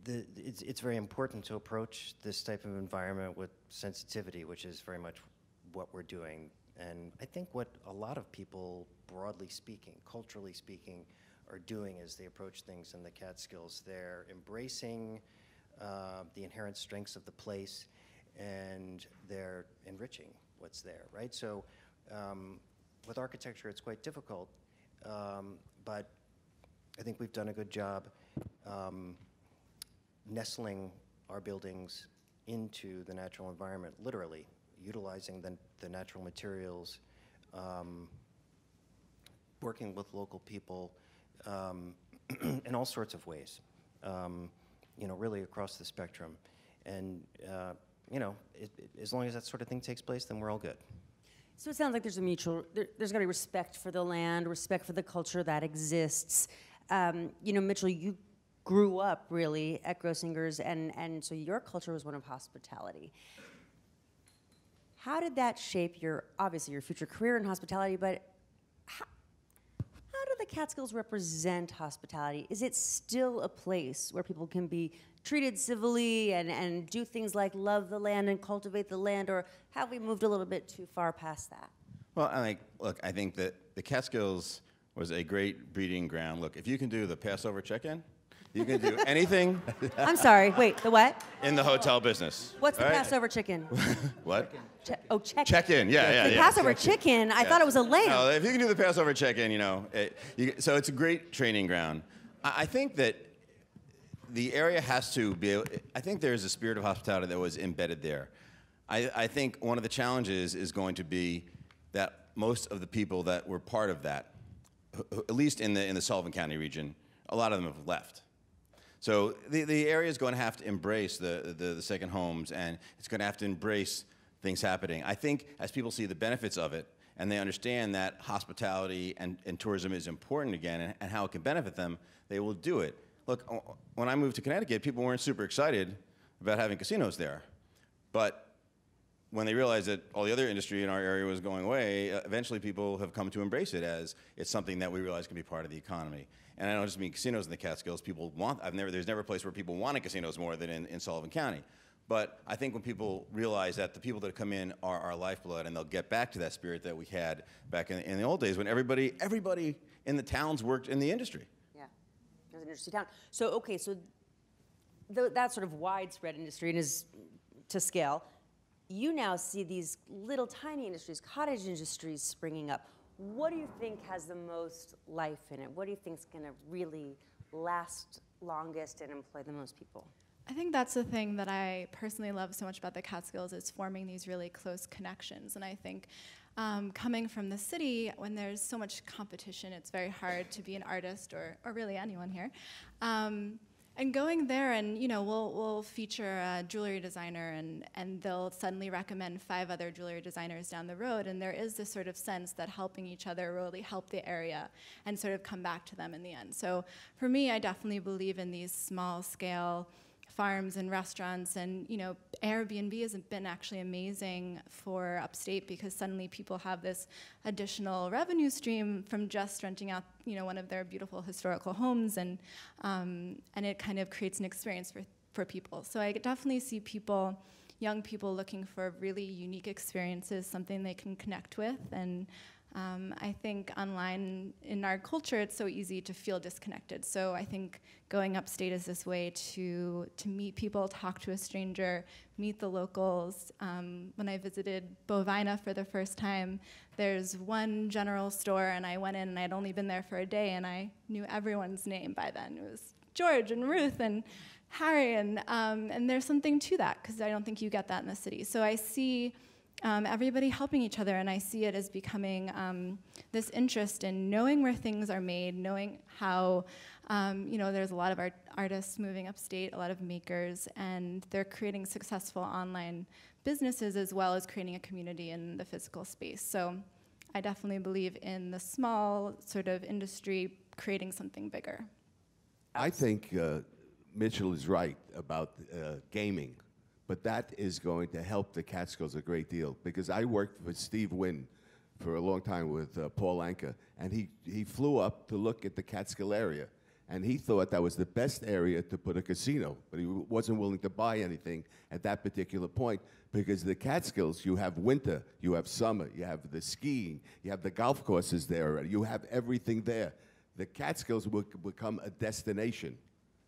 it's very important to approach this type of environment with sensitivity, which is very much what we're doing. And I think what a lot of people, broadly speaking, culturally speaking, are doing as they approach things in the Catskills. They're embracing the inherent strengths of the place, and they're enriching what's there, right? So with architecture, it's quite difficult, but I think we've done a good job nestling our buildings into the natural environment, literally, utilizing the natural materials, working with local people in all sorts of ways, you know, really across the spectrum. And, you know, as long as that sort of thing takes place, then we're all good. So it sounds like there's there's got to be respect for the land, respect for the culture that exists. You know, Mitchell, you grew up really at Grossinger's, and so your culture was one of hospitality. How did that shape obviously your future career in hospitality, but how do the Catskills represent hospitality? Is it still a place where people can be treated civilly and do things like love the land and cultivate the land, or have we moved a little bit too far past that? Well, I think that the Catskills was a great breeding ground. Look, if you can do the Passover check-in, you can do anything. I'm sorry, wait, the what? In the hotel business. What's the Passover chicken? What? Check-in. Check-in, yeah. The Passover chicken, I thought it was a lamb. No, if you can do the Passover check-in, you know, so it's a great training ground. I think that the area has to be, I think there's a spirit of hospitality that was embedded there. I think one of the challenges is going to be that most of the people that were part of that, at least in the Sullivan County region, a lot of them have left. So the area is going to have to embrace the second homes, and it's going to have to embrace things happening. I think as people see the benefits of it, and they understand that hospitality and tourism is important again, and how it can benefit them, they will do it. Look, when I moved to Connecticut, people weren't super excited about having casinos there. But when they realized that all the other industry in our area was going away, eventually people have come to embrace it as it's something that we realize can be part of the economy. And I don't just mean casinos in the Catskills. People want, there's never a place where people wanted casinos more than in Sullivan County. But I think when people realize that the people that come in are our lifeblood, and they'll get back to that spirit that we had back in the old days when everybody in the towns worked in the industry. Yeah, it was an industry town. So, okay, so that sort of widespread industry and is to scale. You now see these little tiny industries, cottage industries springing up. What do you think has the most life in it? What do you think is going to really last longest and employ the most people? I think that's the thing that I personally love so much about the Catskills is forming these really close connections. And I think coming from the city, when there's so much competition, it's very hard to be an artist or really anyone here. And going there, and we'll feature a jewelry designer, and they'll suddenly recommend 5 other jewelry designers down the road, and there is this sort of sense that helping each other really help the area and sort of come back to them in the end. So for me, I definitely believe in these small-scale farms and restaurants, and Airbnb has been actually amazing for upstate because suddenly people have this additional revenue stream from just renting out one of their beautiful historical homes, and it kind of creates an experience for people. So I definitely see young people looking for really unique experiences, something they can connect with, and I think online in our culture, it's so easy to feel disconnected. So I think going upstate is this way to meet people, talk to a stranger, meet the locals. When I visited Bovina for the first time, there's one general store, and I went in, and I'd only been there for a day, and I knew everyone's name by then. It was George and Ruth and Harry, and there's something to that, because I don't think you get that in the city. So I see everybody helping each other, and I see it as becoming this interest in knowing where things are made, knowing how, there's a lot of artists moving upstate, a lot of makers, and they're creating successful online businesses as well as creating a community in the physical space. So I definitely believe in the small sort of industry creating something bigger. I think Mitchell is right about gaming. But that is going to help the Catskills a great deal, because I worked with Steve Wynn for a long time with Paul Anka, and he flew up to look at the Catskill area, and he thought that was the best area to put a casino, but he wasn't willing to buy anything at that particular point, because the Catskills, you have winter, you have summer, you have the skiing, you have the golf courses there, you have everything there. The Catskills will become a destination.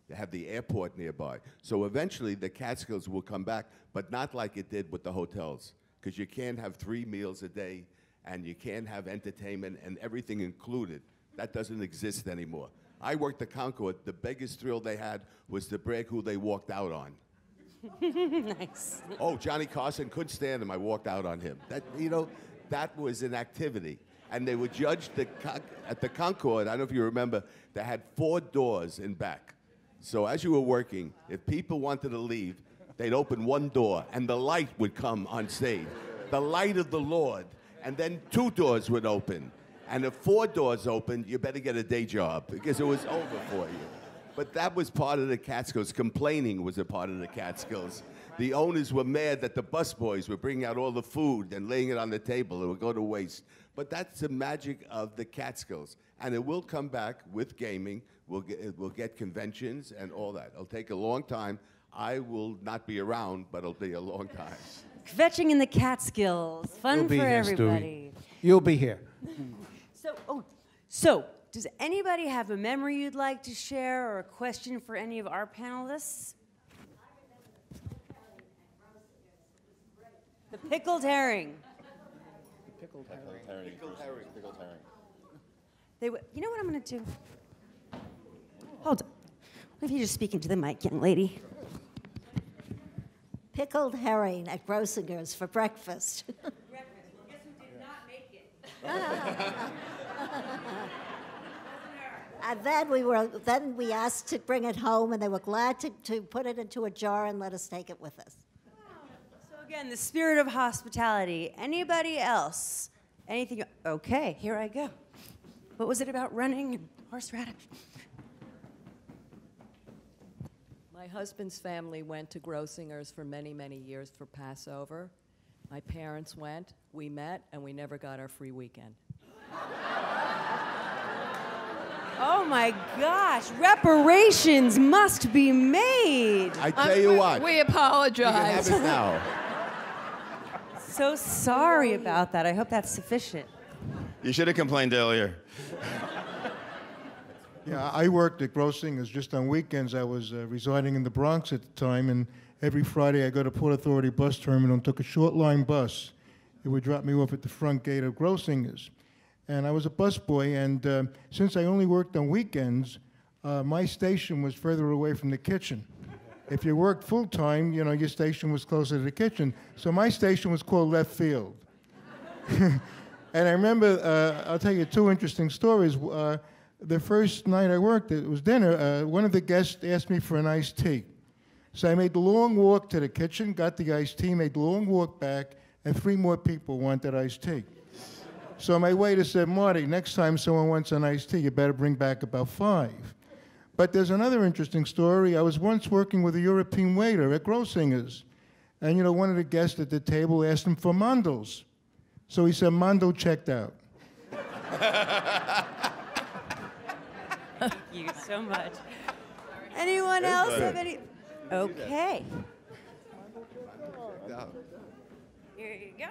They have the airport nearby. So eventually the Catskills will come back, but not like it did with the hotels, because you can't have 3 meals a day, and you can't have entertainment and everything included. That doesn't exist anymore. I worked the Concord. The biggest thrill they had was to brag who they walked out on. Nice. Oh, Johnny Carson, couldn't stand him. I walked out on him. That was an activity. And they would judge at the Concord. I don't know if you remember, they had 4 doors in back. So as you were working, if people wanted to leave, they'd open one door, and the light would come on stage. The light of the Lord. And then 2 doors would open. And if 4 doors opened, you better get a day job, because it was over for you. But that was part of the Catskills. Complaining was a part of the Catskills. The owners were mad that the busboys were bringing out all the food and laying it on the table. It would go to waste. But that's the magic of the Catskills. And it will come back with gaming. We'll get conventions and all that. It'll take a long time. I will not be around, but it'll be a long time. Kvetching in the Catskills. Fun for everybody. You'll be here. So, does anybody have a memory you'd like to share or a question for any of our panelists? The pickled herring. Pickled herring. You know what I'm going to do? Hold on. What if you're just speaking to the mic, young lady? Pickled herring at Grossinger's for breakfast. Breakfast. Guess who did not make it? And then we asked to bring it home, and they were glad to put it into a jar and let us take it with us. So again, the spirit of hospitality. Anybody else? Anything? Okay, here I go. What was it about running and horseradish? My husband's family went to Grossinger's for many, many years for Passover. My parents went, we met, and we never got our free weekend. Oh my gosh, reparations must be made. I tell you what. We apologize. You can have it now. So sorry about that. I hope that's sufficient. You should have complained earlier. Yeah, I worked at Grossinger's just on weekends. I was residing in the Bronx at the time, and every Friday I go to Port Authority bus terminal and took a short line bus. It would drop me off at the front gate of Grossinger's. And I was a busboy, and since I only worked on weekends, my station was further away from the kitchen. If you worked full-time, your station was closer to the kitchen. So my station was called Left Field. And I remember, I'll tell you 2 interesting stories. The first night I worked, it was dinner, one of the guests asked me for an iced tea. So I made the long walk to the kitchen, got the iced tea, made the long walk back, and 3 more people wanted iced tea. So my waiter said, Marty, next time someone wants an iced tea, you better bring back about 5. But there's another interesting story. I was once working with a European waiter at Grossinger's. And, you know, one of the guests at the table asked him for Mondos. So he said, Mondo checked out. Thank you so much. Anyone else have any? Okay. Here you go.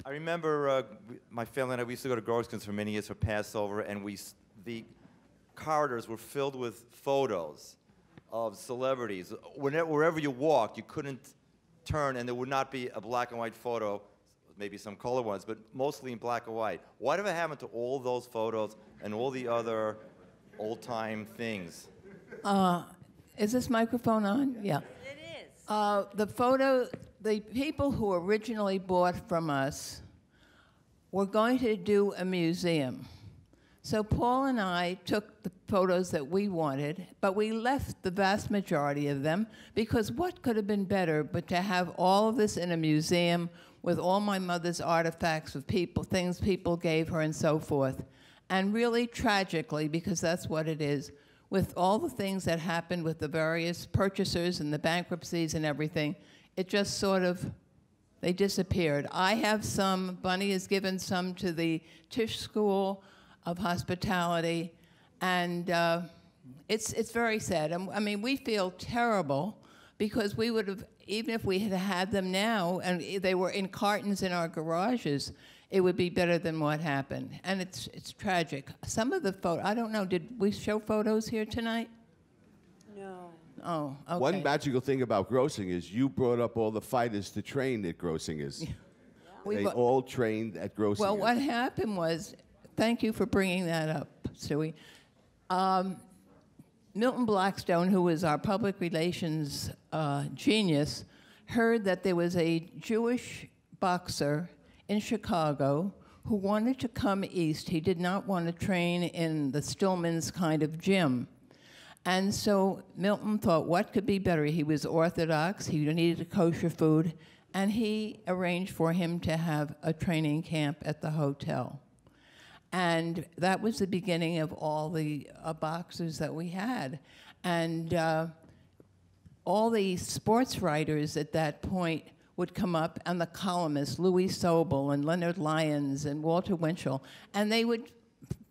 I remember my family and I, we used to go to Grossingers for many years for Passover, and the corridors were filled with photos of celebrities. Wherever you walked, you couldn't turn, and there would not be a black and white photo, maybe some color ones, but mostly in black and white. Whatever happened to all those photos and all the other old-time things? Is this microphone on? Yeah. It is. The people who originally bought from us were going to do a museum. So Paul and I took the photos that we wanted, but we left the vast majority of them because what could have been better but to have all of this in a museum with all my mother's artifacts of people, things people gave her and so forth. And really tragically, because that's what it is, with all the things that happened with the various purchasers and the bankruptcies and everything, it just sort of, they disappeared. I have some, Bunny has given some to the Tisch School of Hospitality, and it's very sad. I mean, we feel terrible because we would have, even if we had had them now and they were in cartons in our garages, it would be better than what happened. And it's tragic. Some of the photos, I don't know, did we show photos here tonight? No. Oh, okay. One magical thing about Grossingers, you brought up all the fighters to train at Grossingers. Yeah. They all trained at Grossingers. Well, what happened was, thank you for bringing that up, Stewie. Milton Blackstone, who was our public relations genius, heard that there was a Jewish boxer in Chicago who wanted to come east. He did not want to train in the Stillman's kind of gym. And so Milton thought, what could be better? He was Orthodox, he needed a kosher food, and he arranged for him to have a training camp at the hotel. And that was the beginning of all the boxers that we had. And all the sports writers at that point would come up, and the columnists, Louis Sobel and Leonard Lyons and Walter Winchell, and they would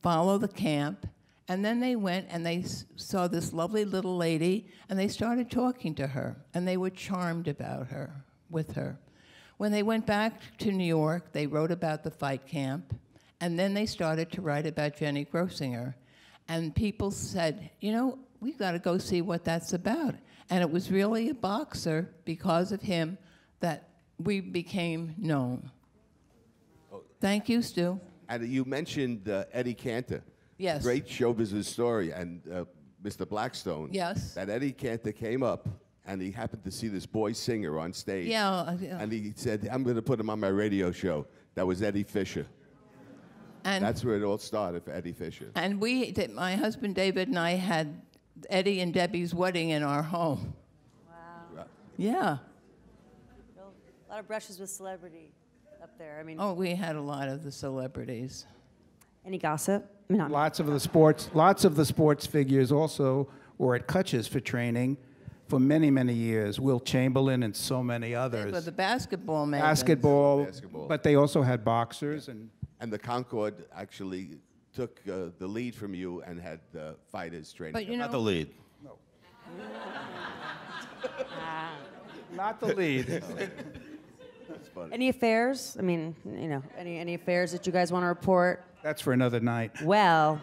follow the camp, and then they went and they saw this lovely little lady, and they started talking to her, and they were charmed about her, with her. When they went back to New York, they wrote about the fight camp, and then they started to write about Jenny Grossinger. And people said, you know, we've got to go see what that's about. And it was really a boxer, because of him, that we became known. Oh. Thank you, Stu. And you mentioned Eddie Cantor. Yes. Great show business story. And Mr. Blackstone. Yes. That Eddie Cantor came up, and he happened to see this boy singer on stage. Yeah. And he said, I'm going to put him on my radio show. That was Eddie Fisher. And that's where it all started for Eddie Fisher. And my husband David and I had Eddie and Debbie's wedding in our home. Wow. Right. Yeah. A lot of brushes with celebrity up there. I mean, oh, we had a lot of the celebrities. Any gossip? Lots of the sports figures also were at Kutch's for training for many, many years. Will Chamberlain and so many others. But the basketball man. Basketball, but they also had boxers. And the Concord actually took the lead from you and had fighters training. But you know, not the lead. No. Not the lead. That's funny. Any affairs? I mean, you know, any affairs that you guys want to report? That's for another night. Well,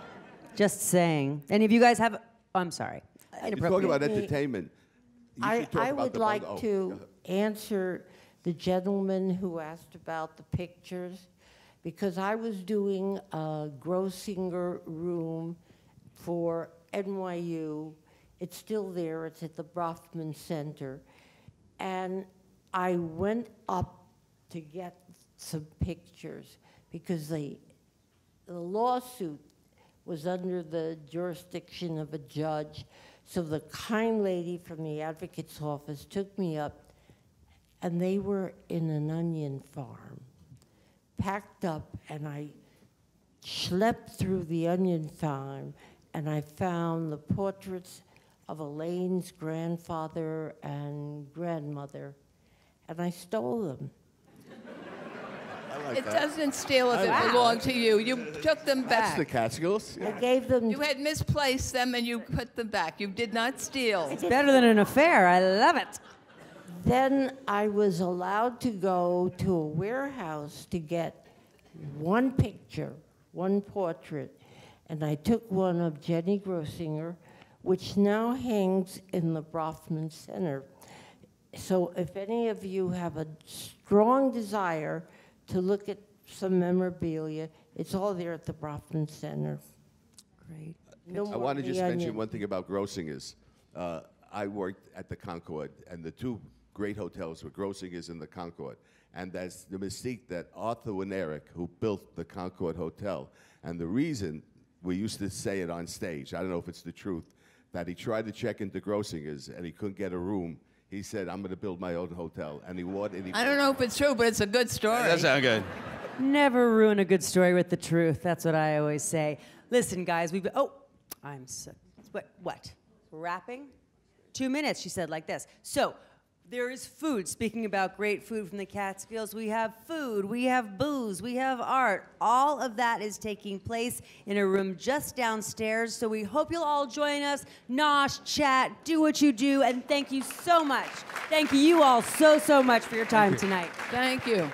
just saying. Any of you guys have? Oh, I'm sorry. You talk about entertainment. I would like to answer the gentleman who asked about the pictures, because I was doing a Grossinger room for NYU. It's still there. It's at the Brofman Center. And I went up to get some pictures because the lawsuit was under the jurisdiction of a judge. So the kind lady from the advocate's office took me up, and they were in an onion farm, packed up, and I schlepped through the onion farm, and I found the portraits of Elaine's grandfather and grandmother, and I stole them. It doesn't steal if it belonged to you. You took them back. That's the Catskills. I gave them. You had misplaced them and you put them back. You did not steal. It's better than an affair. I love it. Then I was allowed to go to a warehouse to get one picture, one portrait, and I took one of Jenny Grossinger, which now hangs in the Brofman Center. So if any of you have a strong desire to look at some memorabilia, it's all there at the Brofman Center. Great. No I more want to just mention onion. one thing about Grossingers. I worked at the Concord, and the two great hotels were Grossingers and the Concord. And that's the mystique that Arthur Winerick, who built the Concord Hotel, and the reason we used to say it on stage, I don't know if it's the truth, that he tried to check into Grossingers and he couldn't get a room. He said, I'm going to build my own hotel. And he wanted. I don't know if it's true, but it's a good story. That sounds good. Never ruin a good story with the truth. That's what I always say. Listen, guys, I'm so. What? Wrapping? 2 minutes, she said like this. So, there is food. Speaking about great food from the Catskills, we have food, we have booze, we have art. All of that is taking place in a room just downstairs. So we hope you'll all join us, nosh, chat, do what you do, and thank you so much. Thank you all so much for your time tonight. Thank you.